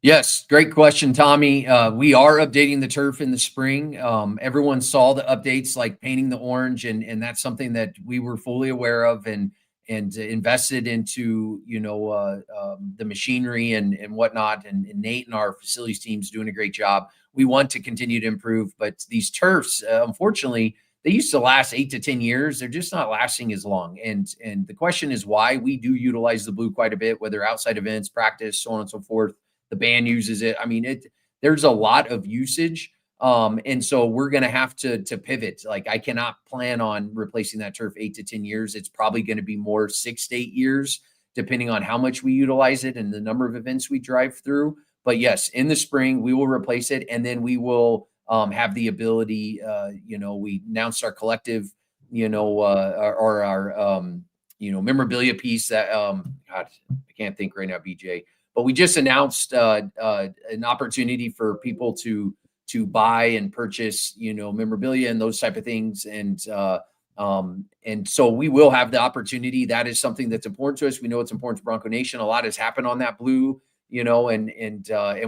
Yes, great question, Tommy. We are updating the turf in the spring. Everyone saw the updates, like painting the orange, and that's something that we were fully aware of and invested into, the machinery and whatnot. And Nate and our facilities team's doing a great job. We want to continue to improve, but these turfs, unfortunately, they used to last 8 to 10 years. They're just not lasting as long. And the question is why. We do utilize the blue quite a bit, whether outside events, practice, so on and so forth. The band uses it. I mean, there's a lot of usage. And so we're going to have to pivot. Like, I cannot plan on replacing that turf 8 to 10 years. It's probably going to be more 6 to 8 years, depending on how much we utilize it and the number of events we drive through. But yes, in the spring, we will replace it. And then we will have the ability, we announced our collective, or our, memorabilia piece that, God, I can't think right now, BJ, but we just announced an opportunity for people to buy and purchase, memorabilia and those type of things. And so we will have the opportunity. That is something that's important to us. We know it's important to Bronco Nation. A lot has happened on that blue, and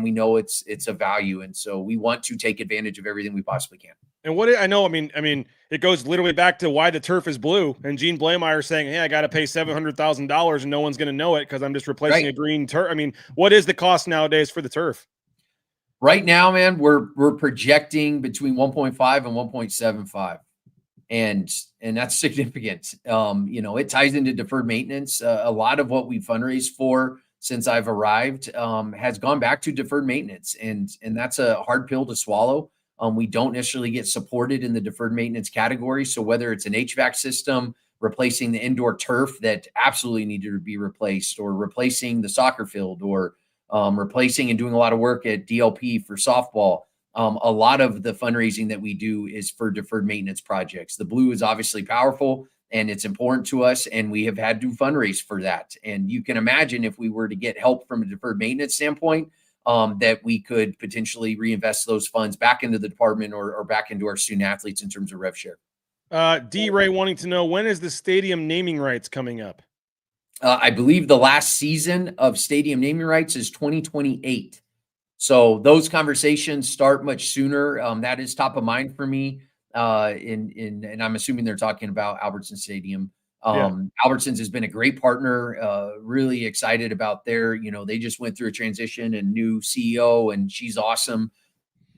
we know it's a value. And so we want to take advantage of everything we possibly can. And what I know, I mean, it goes literally back to why the turf is blue. And Gene Blameyer saying, "Hey, I got to pay $700,000 and no one's going to know it because I'm just replacing a green turf." I mean, what is the cost nowadays for the turf? Right now, man, we're projecting between 1.5 and 1.75, and that's significant. It ties into deferred maintenance. A lot of what we fundraise for since I've arrived has gone back to deferred maintenance, and that's a hard pill to swallow. We don't necessarily get supported in the deferred maintenance category. So whether it's an HVAC system, replacing the indoor turf that absolutely needed to be replaced, or replacing the soccer field, or replacing and doing a lot of work at DLP for softball, a lot of the fundraising that we do is for deferred maintenance projects. The blue is obviously powerful and it's important to us, and we have had to fundraise for that. And you can imagine if we were to get help from a deferred maintenance standpoint, that we could potentially reinvest those funds back into the department or back into our student athletes in terms of rev share. D. Ray wanting to know, when is the stadium naming rights coming up? I believe the last season of stadium naming rights is 2028. So those conversations start much sooner. That is top of mind for me. And I'm assuming they're talking about Albertson Stadium. Albertsons has been a great partner, really excited about they just went through a transition and new CEO, and she's awesome.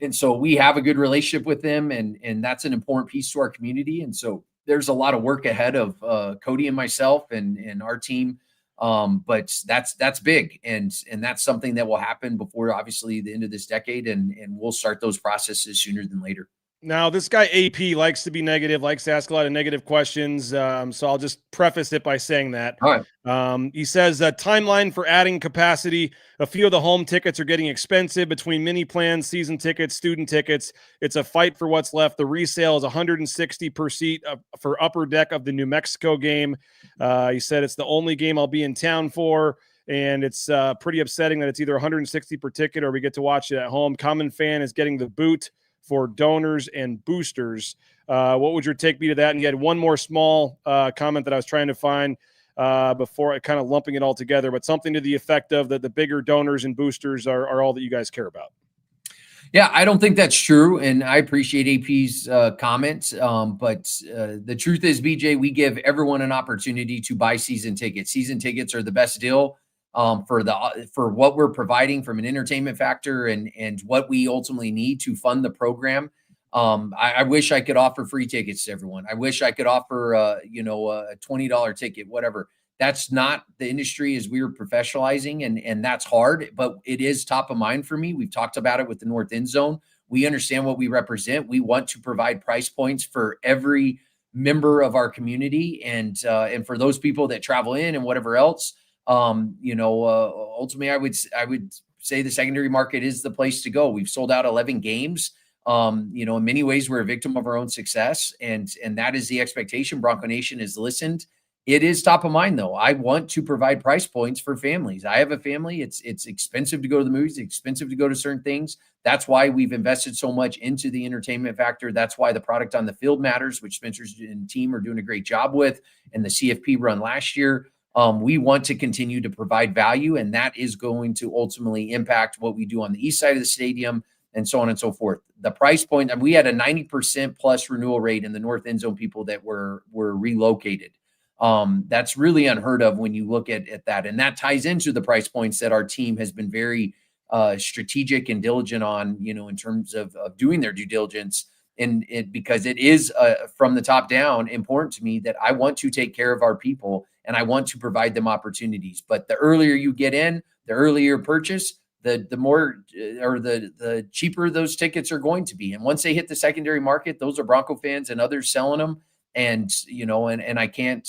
And so we have a good relationship with them, and that's an important piece to our community. And so there's a lot of work ahead of Cody and myself and our team. But that's big. And that's something that will happen before obviously the end of this decade. And we'll start those processes sooner than later. Now, this guy AP likes to be negative, likes to ask a lot of negative questions. So I'll just preface it by saying that. All right. He says, timeline for adding capacity. A few of the home tickets are getting expensive between mini plans, season tickets, student tickets. It's a fight for what's left. The resale is $160 per seat for upper deck of the New Mexico game. He said it's the only game I'll be in town for. And it's pretty upsetting that it's either $160 per ticket or we get to watch it at home. Common fan is getting the boot for donors and boosters. What would your take be to that? And you had one more small comment that I was trying to find before kind of lumping it all together, but something to the effect of that the bigger donors and boosters are all that you guys care about. Yeah, I don't think that's true, and I appreciate AP's comment. But the truth is, BJ, we give everyone an opportunity to buy season tickets. Season tickets are the best deal for what we're providing from an entertainment factor and what we ultimately need to fund the program. I wish I could offer free tickets to everyone. I wish I could offer a $20 ticket, whatever. That's not the industry as we were professionalizing, and that's hard, but it is top of mind for me. We've talked about it with the North End Zone. We understand what we represent. We want to provide price points for every member of our community, and for those people that travel in and whatever else. Ultimately, I would say the secondary market is the place to go. We've sold out 11 games. In many ways, we're a victim of our own success, and that is the expectation. Bronco Nation has listened. It is top of mind, though. I want to provide price points for families. I have a family. It's expensive to go to the movies, it's expensive to go to certain things. That's why we've invested so much into the entertainment factor. That's why the product on the field matters, which Spencer's and team are doing a great job with, and the CFP run last year. We want to continue to provide value, and that is going to ultimately impact what we do on the east side of the stadium and so on and so forth. The price point, and we had a 90% plus renewal rate in the North End Zone people that were relocated. That's really unheard of when you look at that. And that ties into the price points that our team has been very strategic and diligent on, in terms of doing their due diligence. And because it is from the top down important to me that I want to take care of our people and I want to provide them opportunities. But the earlier you get in, the earlier purchase, the more or the cheaper those tickets are going to be. And once they hit the secondary market, those are Bronco fans and others selling them. And, and I can't,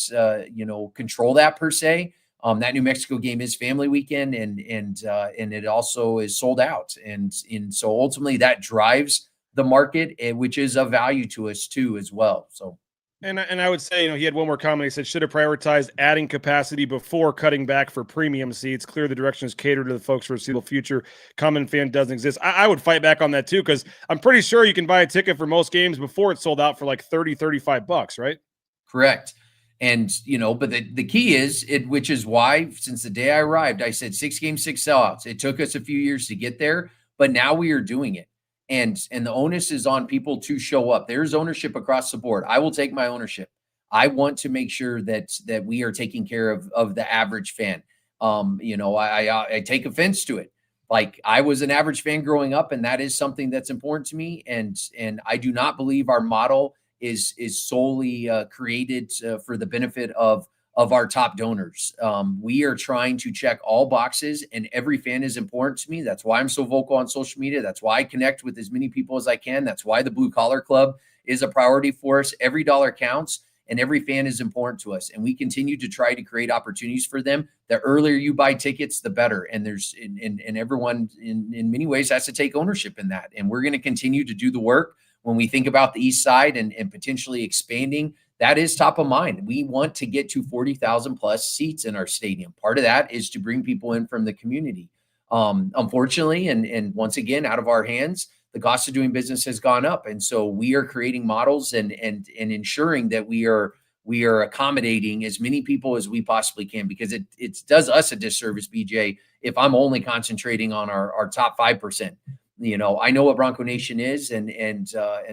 control that per se. That New Mexico game is family weekend and it also is sold out. And so ultimately that drives the market, which is of value to us too, as well. So. And I would say, he had one more comment. He said, should have prioritized adding capacity before cutting back for premium seats. Clear the direction is catered to the folks for a foreseeable future. Common fan doesn't exist. I would fight back on that too, because I'm pretty sure you can buy a ticket for most games before it's sold out for like $30-$35, right? Correct. And, but the key is which is why since the day I arrived, I said 6 games, 6 sellouts. It took us a few years to get there, but now we are doing it. And the onus is on people to show up. There's ownership across the board. I will take my ownership. I want to make sure that we are taking care of the average fan. I take offense to it. Like, I was an average fan growing up, and that is something that's important to me. And I do not believe our model is solely created for the benefit of our top donors. We are trying to check all boxes, and every fan is important to me. That's why I'm so vocal on social media. That's why I connect with as many people as I can. That's why the Blue Collar Club is a priority for us. Every dollar counts, and every fan is important to us. And we continue to try to create opportunities for them. The earlier you buy tickets, the better. And there's and everyone in many ways has to take ownership in that. And we're going to continue to do the work. When we think about the east side and potentially expanding, that is top of mind. We want to get to 40,000 plus seats in our stadium. Part of that is to bring people in from the community. Unfortunately, and once again, out of our hands, the cost of doing business has gone up. And so we are creating models and ensuring that we are accommodating as many people as we possibly can, because it does us a disservice, BJ, if I'm only concentrating on our top 5%. I know what Bronco Nation is, and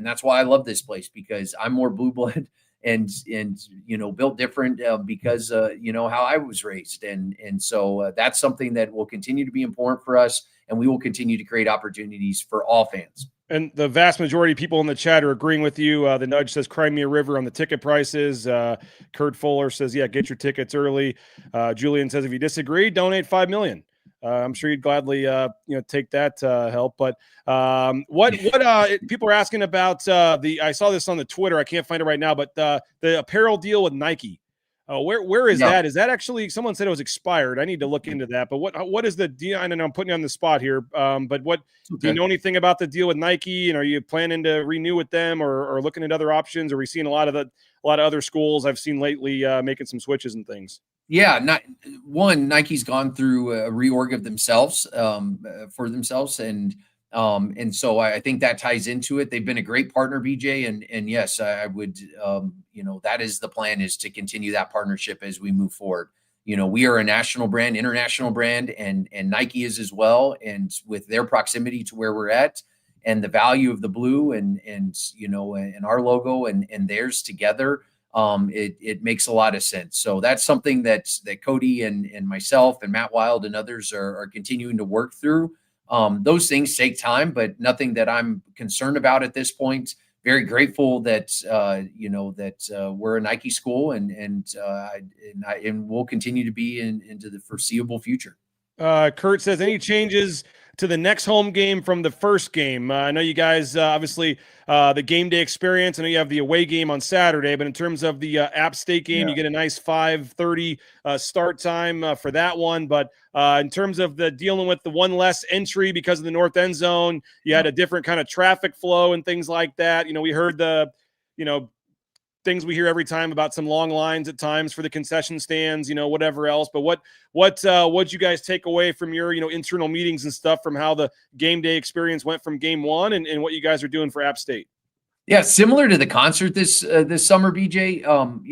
that's why I love this place, because I'm more blue blood and built different because how I was raised, and so that's something that will continue to be important for us, and we will continue to create opportunities for all fans. And the vast majority of people in the chat are agreeing with you. The Nudge says Cry Me a River on the ticket prices. Kurt Fuller says, yeah, get your tickets early. Julian says, if you disagree, donate $5 million. I'm sure you'd gladly, take that help. But what people are asking about I saw this on the Twitter. I can't find it right now, but the apparel deal with Nike. Where is that? Is that actually, someone said it was expired? I need to look into that. But what is the deal? I know I'm putting you on the spot here. But do you know anything about the deal with Nike? And are you planning to renew with them or looking at other options? Are we seeing a lot of other schools I've seen lately making some switches and things? Yeah, Nike's gone through a reorg of themselves for themselves, and so I think that ties into it. They've been a great partner, BJ, and yes, I would, that is the plan, is to continue that partnership as we move forward. We are a national brand, international brand, and Nike is as well. And with their proximity to where we're at, the value of the blue and our logo and theirs together. It makes a lot of sense. So that's something that Cody and myself and Matt Wild and others are continuing to work through. Those things take time, but nothing that I'm concerned about at this point. Very grateful that we're a Nike school and we'll continue to be into the foreseeable future. Kurt says, any changes to the next home game from the first game? I know you guys, obviously, the game day experience. I know you have the away game on Saturday, but in terms of the App State game, you get a nice 5:30 start time for that one. But in terms of the dealing with the one less entry because of the north end zone, you had a different kind of traffic flow and things like that. We heard the, things we hear every time about some long lines at times for the concession stands, whatever else. But what'd you guys take away from your, internal meetings and stuff from how the game day experience went from game one and what you guys are doing for App State? Yeah, similar to the concert this summer, BJ.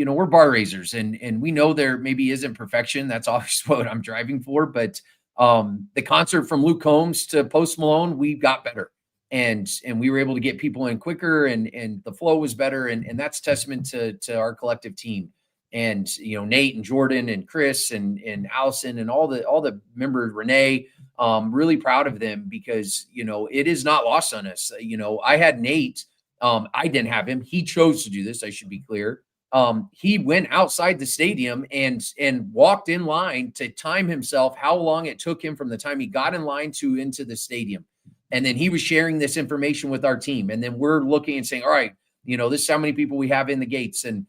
We're bar raisers, and we know there maybe isn't perfection. That's always what I'm driving for. But the concert from Luke Combs to Post Malone, we got better. And we were able to get people in quicker and the flow was better. And that's testament to our collective team. And, Nate and Jordan and Chris and Allison and all the members, Renee, really proud of them because, it is not lost on us. I had Nate, I didn't have him. He chose to do this. I should be clear. He went outside the stadium and walked in line to time himself, how long it took him from the time he got in line to into the stadium. And then he was sharing this information with our team. And then we're looking and saying, all right, this is how many people we have in the gates. And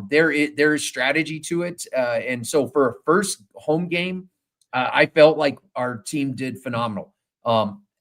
there is strategy to it. And so for a first home game, I felt like our team did phenomenal.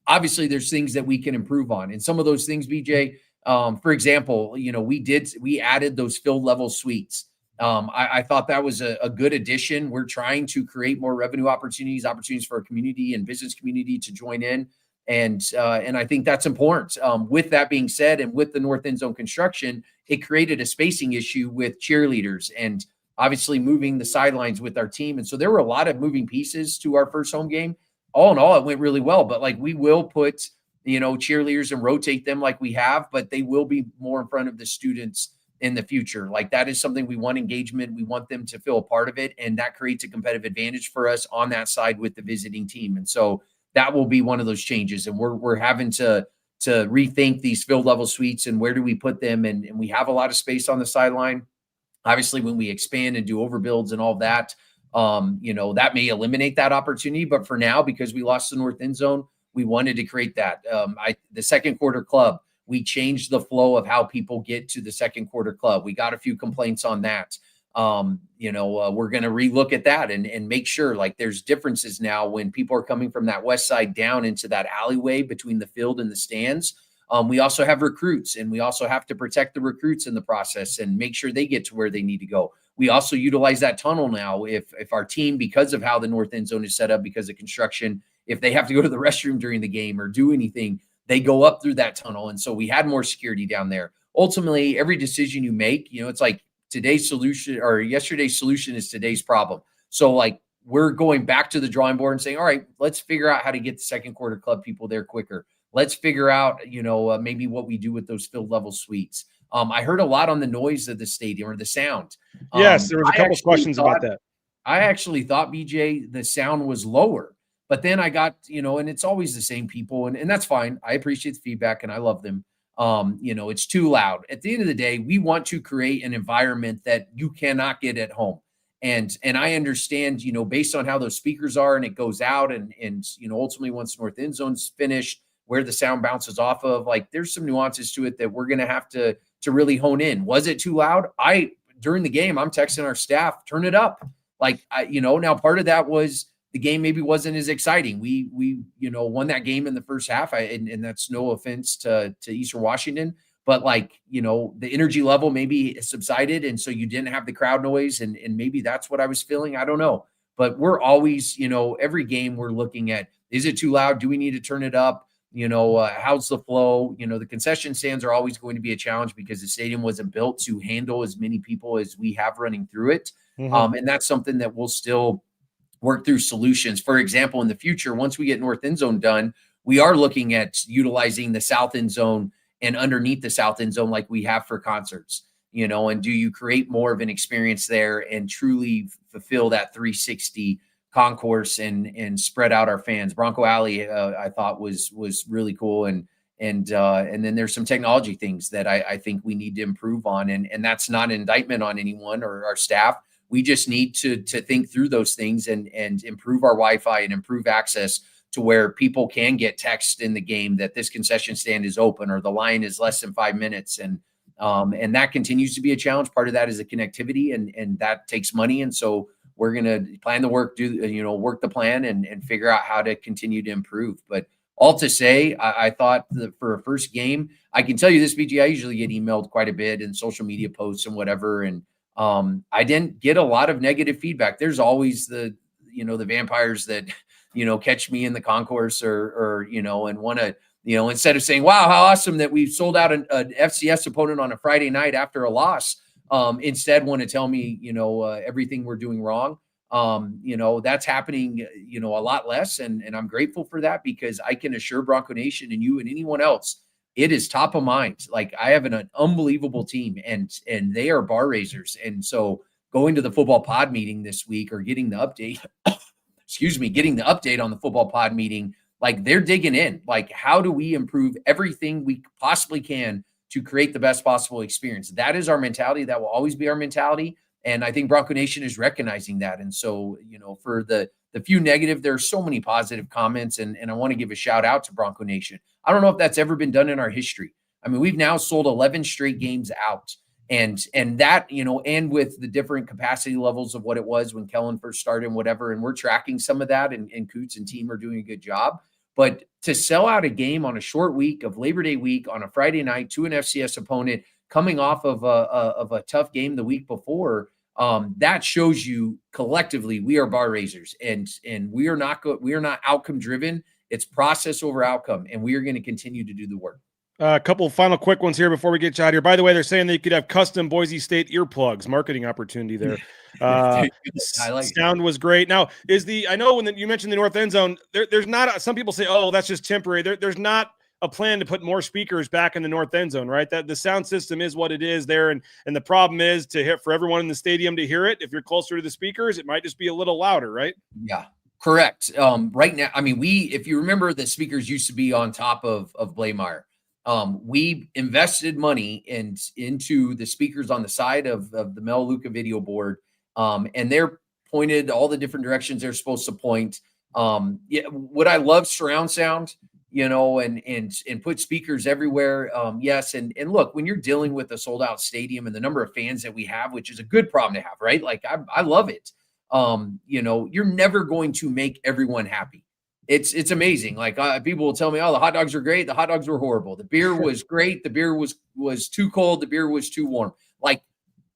Obviously, there's things that we can improve on. And some of those things, BJ, for example, we added those field level suites. I thought that was a good addition. We're trying to create more revenue opportunities for our community and business community to join in. And I think that's important. With that being said, and with the north end zone construction, it created a spacing issue with cheerleaders and obviously moving the sidelines with our team. And so there were a lot of moving pieces to our first home game. All in all, it went really well. But we will put, cheerleaders and rotate them like we have, but they will be more in front of the students in the future. That is something we want engagement. We want them to feel a part of it. And that creates a competitive advantage for us on that side with the visiting team. And so that will be one of those changes. And we're having to rethink these field level suites and where do we put them? And we have a lot of space on the sideline. Obviously, when we expand and do overbuilds and all that, that may eliminate that opportunity. But for now, because we lost the north end zone, we wanted to create that. The second quarter club, we changed the flow of how people get to the second quarter club. We got a few complaints on that. We're going to relook at that and make sure there's differences now when people are coming from that west side down into that alleyway between the field and the stands. We also have recruits and we also have to protect the recruits in the process and make sure they get to where they need to go. We also utilize that tunnel now. If our team, because of how the north end zone is set up, because of construction, if they have to go to the restroom during the game or do anything, they go up through that tunnel. And so we had more security down there. Ultimately, every decision you make, it's like, today's solution or yesterday's solution is today's problem. So we're going back to the drawing board and saying, all right, let's figure out how to get the second quarter club people there quicker. Let's figure out, maybe what we do with those field level suites. I heard a lot on the noise of the stadium or the sound. Yes, there was a couple of questions about that. I actually thought, BJ, the sound was lower, but then I got, and it's always the same people and that's fine. I appreciate the feedback and I love them. It's too loud. At the end of the day, we want to create an environment that you cannot get at home. And I understand, based on how those speakers are and it goes out and ultimately once north end zone's finished, where the sound bounces off of, there's some nuances to it that we're going to have to really hone in. Was it too loud? During the game, I'm texting our staff, turn it up. Now part of that was the game maybe wasn't as exciting. We won that game in the first half. And that's no offense to Eastern Washington, but the energy level maybe subsided. And so you didn't have the crowd noise and maybe that's what I was feeling. I don't know, but we're always, every game we're looking at, is it too loud? Do we need to turn it up? How's the flow? The concession stands are always going to be a challenge because the stadium wasn't built to handle as many people as we have running through it. Mm-hmm. And that's something that we'll still work through solutions. For example, in the future, once we get north end zone done, we are looking at utilizing the south end zone and underneath the south end zone like we have for concerts, and do you create more of an experience there and truly fulfill that 360 concourse and spread out our fans. Bronco Alley, I thought was really cool. And then there's some technology things that I think we need to improve on. And that's not an indictment on anyone or our staff. We just need to think through those things and improve our Wi-Fi and improve access to where people can get text in the game that this concession stand is open or the line is less than 5 minutes. And that continues to be a challenge. Part of that is the connectivity and that takes money. And so we're going to plan the work, work the plan and figure out how to continue to improve. But all to say, I thought that for a first game, I can tell you this, BG, I usually get emailed quite a bit and social media posts and whatever. And I didn't get a lot of negative feedback. There's always the vampires that, catch me in the concourse or and want to, instead of saying, wow, how awesome that we've sold out an FCS opponent on a Friday night after a loss, instead want to tell me, everything we're doing wrong. That's happening, a lot less. And I'm grateful for that because I can assure Bronco Nation and you and anyone else, it is top of mind. Like I have an unbelievable team and they are bar raisers. And so going to the football pod meeting this week or getting the update, getting the update on the football pod meeting, like they're digging in, like, how do we improve everything we possibly can to create the best possible experience? That is our mentality. That will always be our mentality. And I think Bronco Nation is recognizing that. And so, for the few negative, there are so many positive comments. And I want to give a shout out to Bronco Nation. I don't know if that's ever been done in our history. I mean, we've now sold 11 straight games out. And that, and with the different capacity levels of what it was when Kellen first started and whatever, and we're tracking some of that and Coots and team are doing a good job. But to sell out a game on a short week of Labor Day week on a Friday night to an FCS opponent coming off of a tough game the week before, that shows you collectively we are bar raisers and we are not outcome driven. It's process over outcome, and we are going to continue to do the work. A couple of final quick ones here before we get you out here. By the way, they're saying that you could have custom Boise State earplugs, marketing opportunity there. Sound was great. Now, I know when you mentioned the north end zone, there's not, some people say, oh, that's just temporary. There's not a plan to put more speakers back in the north end zone, right? That the sound system is what it is there. And the problem is to hit for everyone in the stadium to hear it. If you're closer to the speakers, it might just be a little louder, right? Yeah, correct. Right now, I mean, if you remember, the speakers used to be on top of Blaymire. We invested money into the speakers on the side of the Mel Luca video board. And they're pointed all the different directions they're supposed to point. Would I love surround sound, and put speakers everywhere? Yes. And look, when you're dealing with a sold out stadium and the number of fans that we have, which is a good problem to have, right? Like I love it. You're never going to make everyone happy. It's amazing. Like people will tell me, oh, the hot dogs are great. The hot dogs were horrible. The beer was great. The beer was too cold. The beer was too warm. Like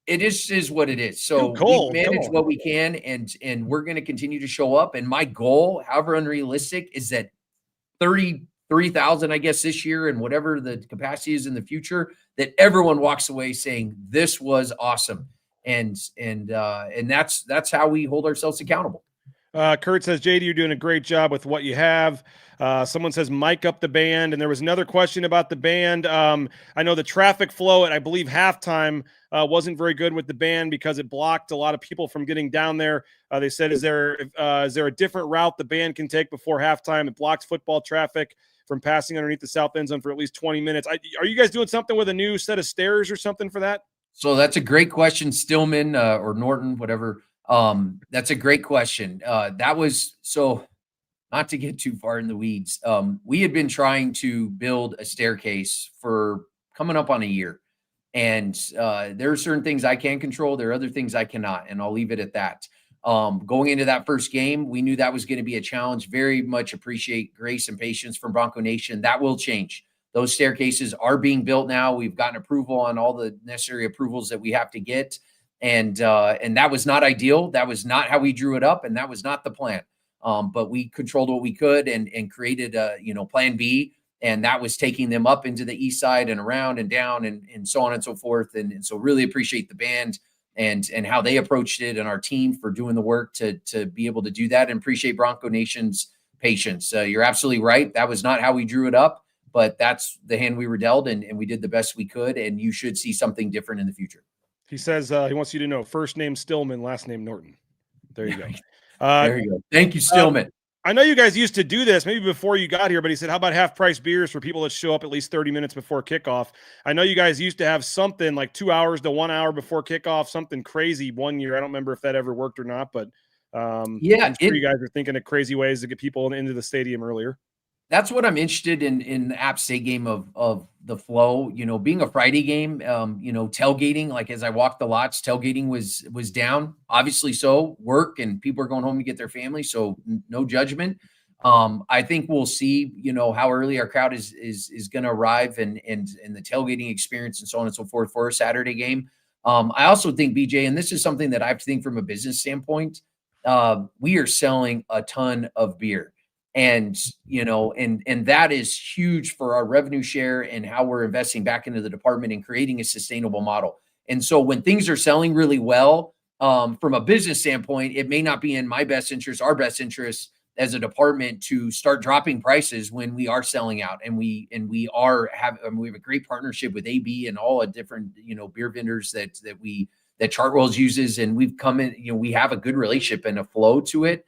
it is what it is. So we manage what we can, and we're going to continue to show up. And my goal, however unrealistic, is that 33,000, I guess, this year and whatever the capacity is in the future, that everyone walks away saying this was awesome. And that's how we hold ourselves accountable. Kurt says, JD, you're doing a great job with what you have. Someone says, mic up the band. And there was another question about the band. I know the traffic flow at, I believe, halftime wasn't very good with the band because it blocked a lot of people from getting down there. They said, is there a different route the band can take before halftime? It blocks football traffic from passing underneath the south end zone for at least 20 minutes. Are you guys doing something with a new set of stairs or something for that? So that's a great question, Stillman or Norton, whatever. That's a great question. That was, so not to get too far in the weeds. We had been trying to build a staircase for coming up on a year. And there are certain things I can control. There are other things I cannot. And I'll leave it at that. Going into that first game, we knew that was going to be a challenge. Very much appreciate grace and patience from Bronco Nation. That will change. Those staircases are being built now. We've gotten approval on all the necessary approvals that we have to get. And that was not ideal. That was not how we drew it up. And that was not the plan. But we controlled what we could and created a, plan B. And that was taking them up into the east side and around and down and so on and so forth. And so really appreciate the band and how they approached it and our team for doing the work to be able to do that, and appreciate Bronco Nation's patience. You're absolutely right. That was not how we drew it up, but that's the hand we were dealt, and we did the best we could, and you should see something different in the future. He says he wants you to know first name Stillman, last name Norton. There you go. There you go. Thank you, Stillman. I know you guys used to do this maybe before you got here, but he said, how about half price beers for people that show up at least 30 minutes before kickoff? I know you guys used to have something like 2 hours to 1 hour before kickoff, something crazy one year. I don't remember if that ever worked or not, but yeah, I'm sure you guys are thinking of crazy ways to get people into the stadium earlier. That's what I'm interested in the App State game of the flow, being a Friday game, tailgating, like as I walked the lots, tailgating was down, obviously so work and people are going home to get their family. So no judgment. I think we'll see, how early our crowd is going to arrive and the tailgating experience and so on and so forth for a Saturday game. I also think, BJ, and this is something that I have to think from a business standpoint, we are selling a ton of beer. And, and that is huge for our revenue share and how we're investing back into the department and creating a sustainable model. And so when things are selling really well, from a business standpoint, it may not be in my best interest, our best interest as a department to start dropping prices when we are selling out. And we have a great partnership with AB and all the different, beer vendors that Chartwells uses. And we've come in, we have a good relationship and a flow to it.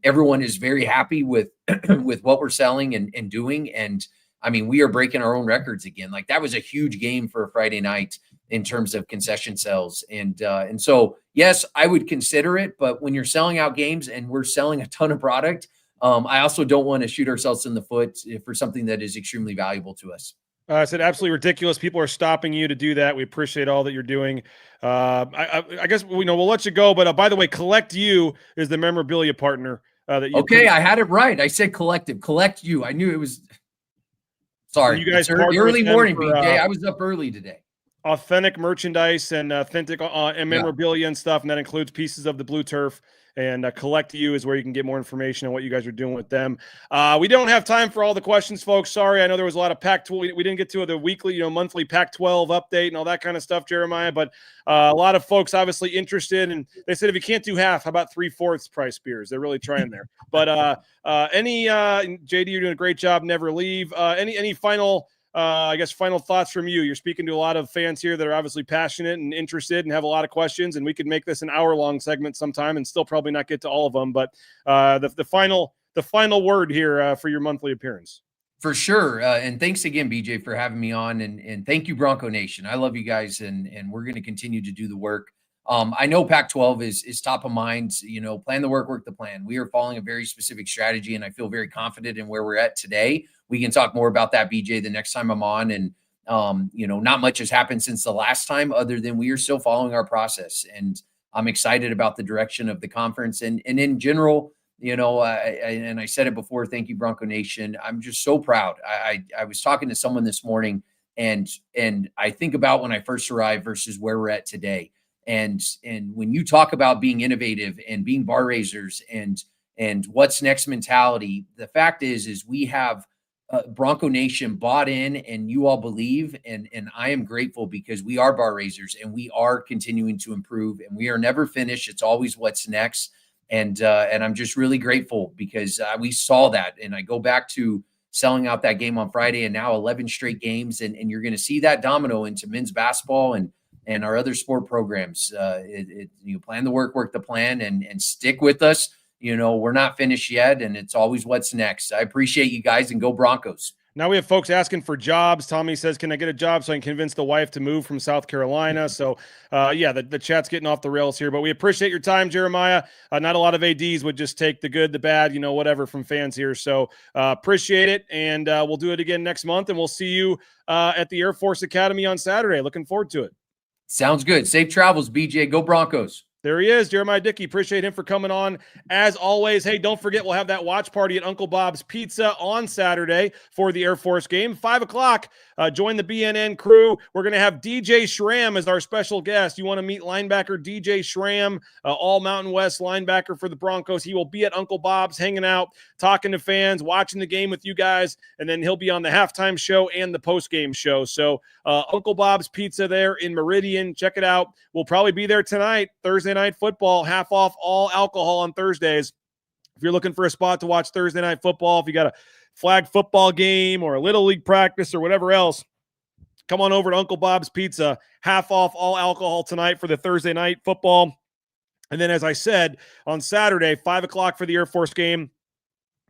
Everyone is very happy with with what we're selling and doing. And I mean, we are breaking our own records again. Like that was a huge game for a Friday night in terms of concession sales. And so, yes, I would consider it, but when you're selling out games and we're selling a ton of product, I also don't want to shoot ourselves in the foot for something that is extremely valuable to us. I said absolutely ridiculous. People are stopping you to do that. We appreciate all that you're doing. I guess we'll let you go. But by the way, Collectu is the memorabilia partner that you. Okay, I had it right. I said collective. Collectu. I knew it was. Sorry, you guys early morning, BJ. I was up early today. Authentic merchandise and authentic and memorabilia and stuff, and that includes pieces of the blue turf. And Collectu is where you can get more information on what you guys are doing with them. We don't have time for all the questions, folks. Sorry, I know there was a lot of Pac-12. We didn't get to the weekly, monthly Pac-12 update and all that kind of stuff, Jeremiah. But a lot of folks obviously interested, and they said if you can't do half, how about 3/4 price beers? They're really trying there. But JD, you're doing a great job. Never leave. Any final? Final thoughts from you. You're speaking to a lot of fans here that are obviously passionate and interested and have a lot of questions, and we could make this an hour-long segment sometime and still probably not get to all of them. But the final word here for your monthly appearance. For sure. And thanks again, BJ, for having me on. And thank you, Bronco Nation. I love you guys, and we're going to continue to do the work. I know Pac-12 is top of mind. Plan the work the plan. We are following a very specific strategy, and I feel very confident in where we're at today. We can talk more about that, BJ, the next time I'm on. And, not much has happened since the last time other than we are still following our process. And I'm excited about the direction of the conference. And in general, and I said it before, thank you, Bronco Nation. I'm just so proud. I was talking to someone this morning, and I think about when I first arrived versus where we're at today. And when you talk about being innovative and being bar raisers and what's next mentality, the fact is we have Bronco Nation bought in, and you all believe, and I am grateful because we are bar raisers and we are continuing to improve, and we are never finished. It's always what's next. And I'm just really grateful because we saw that. And I go back to selling out that game on Friday and now 11 straight games. And you're going to see that domino into men's basketball and our other sport programs. You plan the work the plan, and stick with us. We're not finished yet, and it's always what's next. I appreciate you guys, and go Broncos. Now we have folks asking for jobs. Tommy says, can I get a job so I can convince the wife to move from South Carolina? So, the chat's getting off the rails here, but we appreciate your time, Jeremiah. Not a lot of ADs would just take the good, the bad, whatever from fans here. So appreciate it, and we'll do it again next month, and we'll see you at the Air Force Academy on Saturday. Looking forward to it. Sounds good. Safe travels, BJ. Go Broncos. There he is, Jeramiah Dickey. Appreciate him for coming on. As always, hey, don't forget, we'll have that watch party at Uncle Bob's Pizza on Saturday for the Air Force game. 5 o'clock, join the BNN crew. We're going to have DJ Schramm as our special guest. You want to meet linebacker DJ Schramm, all Mountain West linebacker for the Broncos. He will be at Uncle Bob's hanging out, talking to fans, watching the game with you guys, and then he'll be on the halftime show and the postgame show. So Uncle Bob's Pizza there in Meridian. Check it out. We'll probably be there tonight, Thursday Night Football, half off all alcohol on Thursdays. If you're looking for a spot to watch Thursday night football, if you got a flag football game or a little league practice or whatever else, come on over to Uncle Bob's Pizza. Half off all alcohol tonight for the Thursday night football. And then, as I said, on Saturday, 5 o'clock for the Air Force game.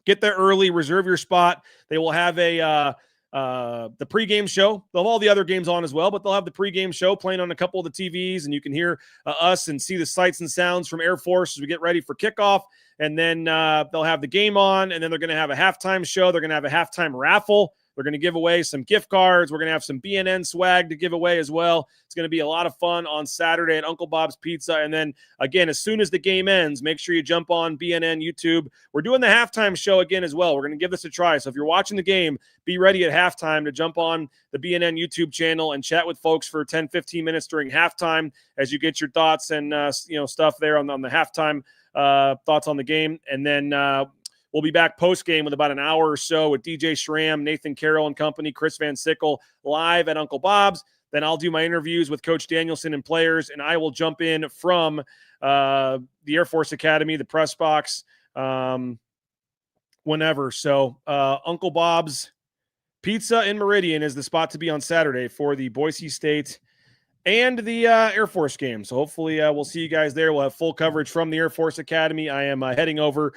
Get there early, reserve your spot. They will have the pregame show. They'll have all the other games on as well, but they'll have the pregame show playing on a couple of the TVs, and you can hear us and see the sights and sounds from Air Force as we get ready for kickoff. And then they'll have the game on, and then they're going to have a halftime show. They're going to have a halftime raffle. We're going to give away some gift cards. We're going to have some BNN swag to give away as well. It's going to be a lot of fun on Saturday at Uncle Bob's Pizza. And then, again, as soon as the game ends, make sure you jump on BNN YouTube. We're doing the halftime show again as well. We're going to give this a try. So if you're watching the game, be ready at halftime to jump on the BNN YouTube channel and chat with folks for 10, 15 minutes during halftime as you get your thoughts and stuff there on the halftime thoughts on the game. And then we'll be back post-game with about an hour or so with DJ Schramm, Nathan Carroll and company, Chris Van Sickle live at Uncle Bob's. Then I'll do my interviews with Coach Danielson and players, and I will jump in from the Air Force Academy, the press box, whenever. So Uncle Bob's Pizza in Meridian is the spot to be on Saturday for the Boise State and the Air Force game. So hopefully we'll see you guys there. We'll have full coverage from the Air Force Academy. I am heading over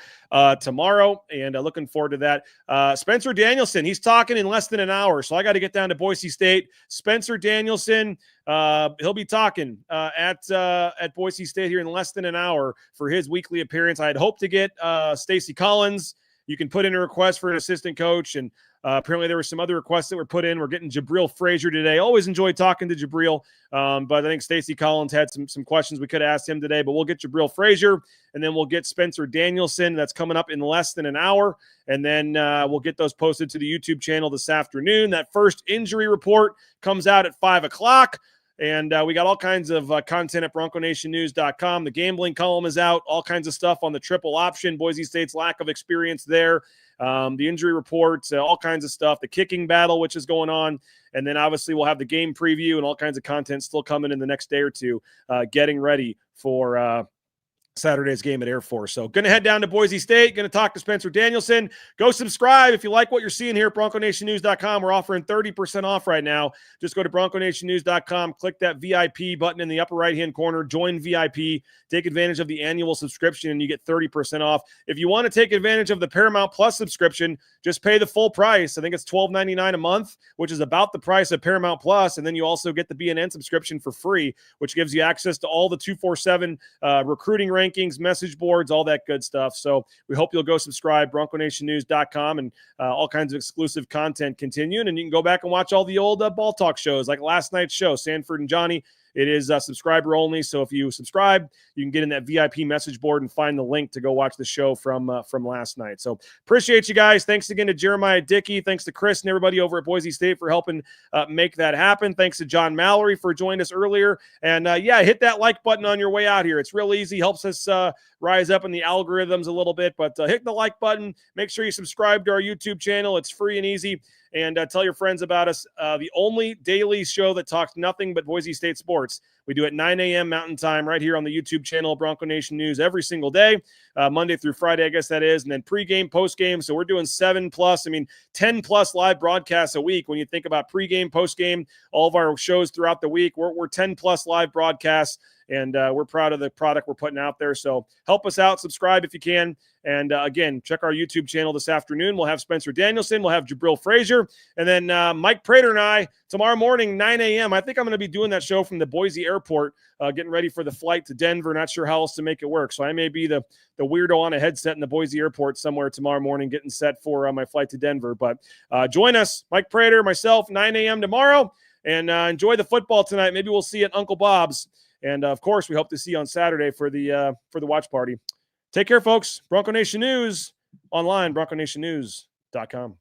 tomorrow and looking forward to that. Spencer Danielson, he's talking in less than an hour, so I got to get down to Boise State. Spencer Danielson, he'll be talking at Boise State here in less than an hour for his weekly appearance. I had hoped to get Stacy Collins. You can put in a request for an assistant coach, and apparently there were some other requests that were put in. We're getting Jabril Frazier today. Always enjoy talking to Jabril, but I think Stacey Collins had some questions we could have asked him today. But we'll get Jabril Frazier, and then we'll get Spencer Danielson. That's coming up in less than an hour, and then we'll get those posted to the YouTube channel this afternoon. That first injury report comes out at 5 o'clock. And we got all kinds of content at BroncoNationNews.com. The gambling column is out, all kinds of stuff on the triple option, Boise State's lack of experience there, the injury reports, all kinds of stuff, the kicking battle, which is going on. And then obviously we'll have the game preview and all kinds of content still coming in the next day or two, getting ready for Saturday's game at Air Force. So going to head down to Boise State, going to talk to Spencer Danielson. Go subscribe if you like what you're seeing here at BroncoNationNews.com. We're offering 30% off right now. Just go to BroncoNationNews.com, click that VIP button in the upper right-hand corner, join VIP, take advantage of the annual subscription, and you get 30% off. If you want to take advantage of the Paramount Plus subscription, just pay the full price. I think it's $12.99 a month, which is about the price of Paramount Plus, and then you also get the BNN subscription for free, which gives you access to all the 247 recruiting rankings, message boards, all that good stuff. So we hope you'll go subscribe, BroncoNationNews.com, and all kinds of exclusive content continuing. And you can go back and watch all the old ball talk shows like last night's show, Sanford and Johnny. It is subscriber only, so if you subscribe, you can get in that VIP message board and find the link to go watch the show from last night. So appreciate you guys. Thanks again to Jeramiah Dickey. Thanks to Chris and everybody over at Boise State for helping make that happen. Thanks to John Mallory for joining us earlier. And hit that like button on your way out here. It's real easy. Helps us rise up in the algorithms a little bit. But hit the like button. Make sure you subscribe to our YouTube channel. It's free and easy. And tell your friends about us. The only daily show that talks nothing but Boise State sports. We do it 9 a.m. Mountain Time right here on the YouTube channel, Bronco Nation News, every single day, Monday through Friday, I guess that is. And then pregame, postgame. So we're doing 10 plus live broadcasts a week. When you think about pregame, postgame, all of our shows throughout the week, we're 10 plus live broadcasts. And we're proud of the product we're putting out there. So help us out. Subscribe if you can. And again, check our YouTube channel this afternoon. We'll have Spencer Danielson. We'll have Jabril Frazier. And then Mike Prater and I, tomorrow morning, 9 a.m. I think I'm going to be doing that show from the Boise airport, getting ready for the flight to Denver. Not sure how else to make it work. So I may be the weirdo on a headset in the Boise airport somewhere tomorrow morning, getting set for my flight to Denver. But join us, Mike Prater, myself, 9 a.m. tomorrow. And enjoy the football tonight. Maybe we'll see you at Uncle Bob's. And, of course, we hope to see you on Saturday for the watch party. Take care, folks. Bronco Nation News online, BroncoNationNews.com.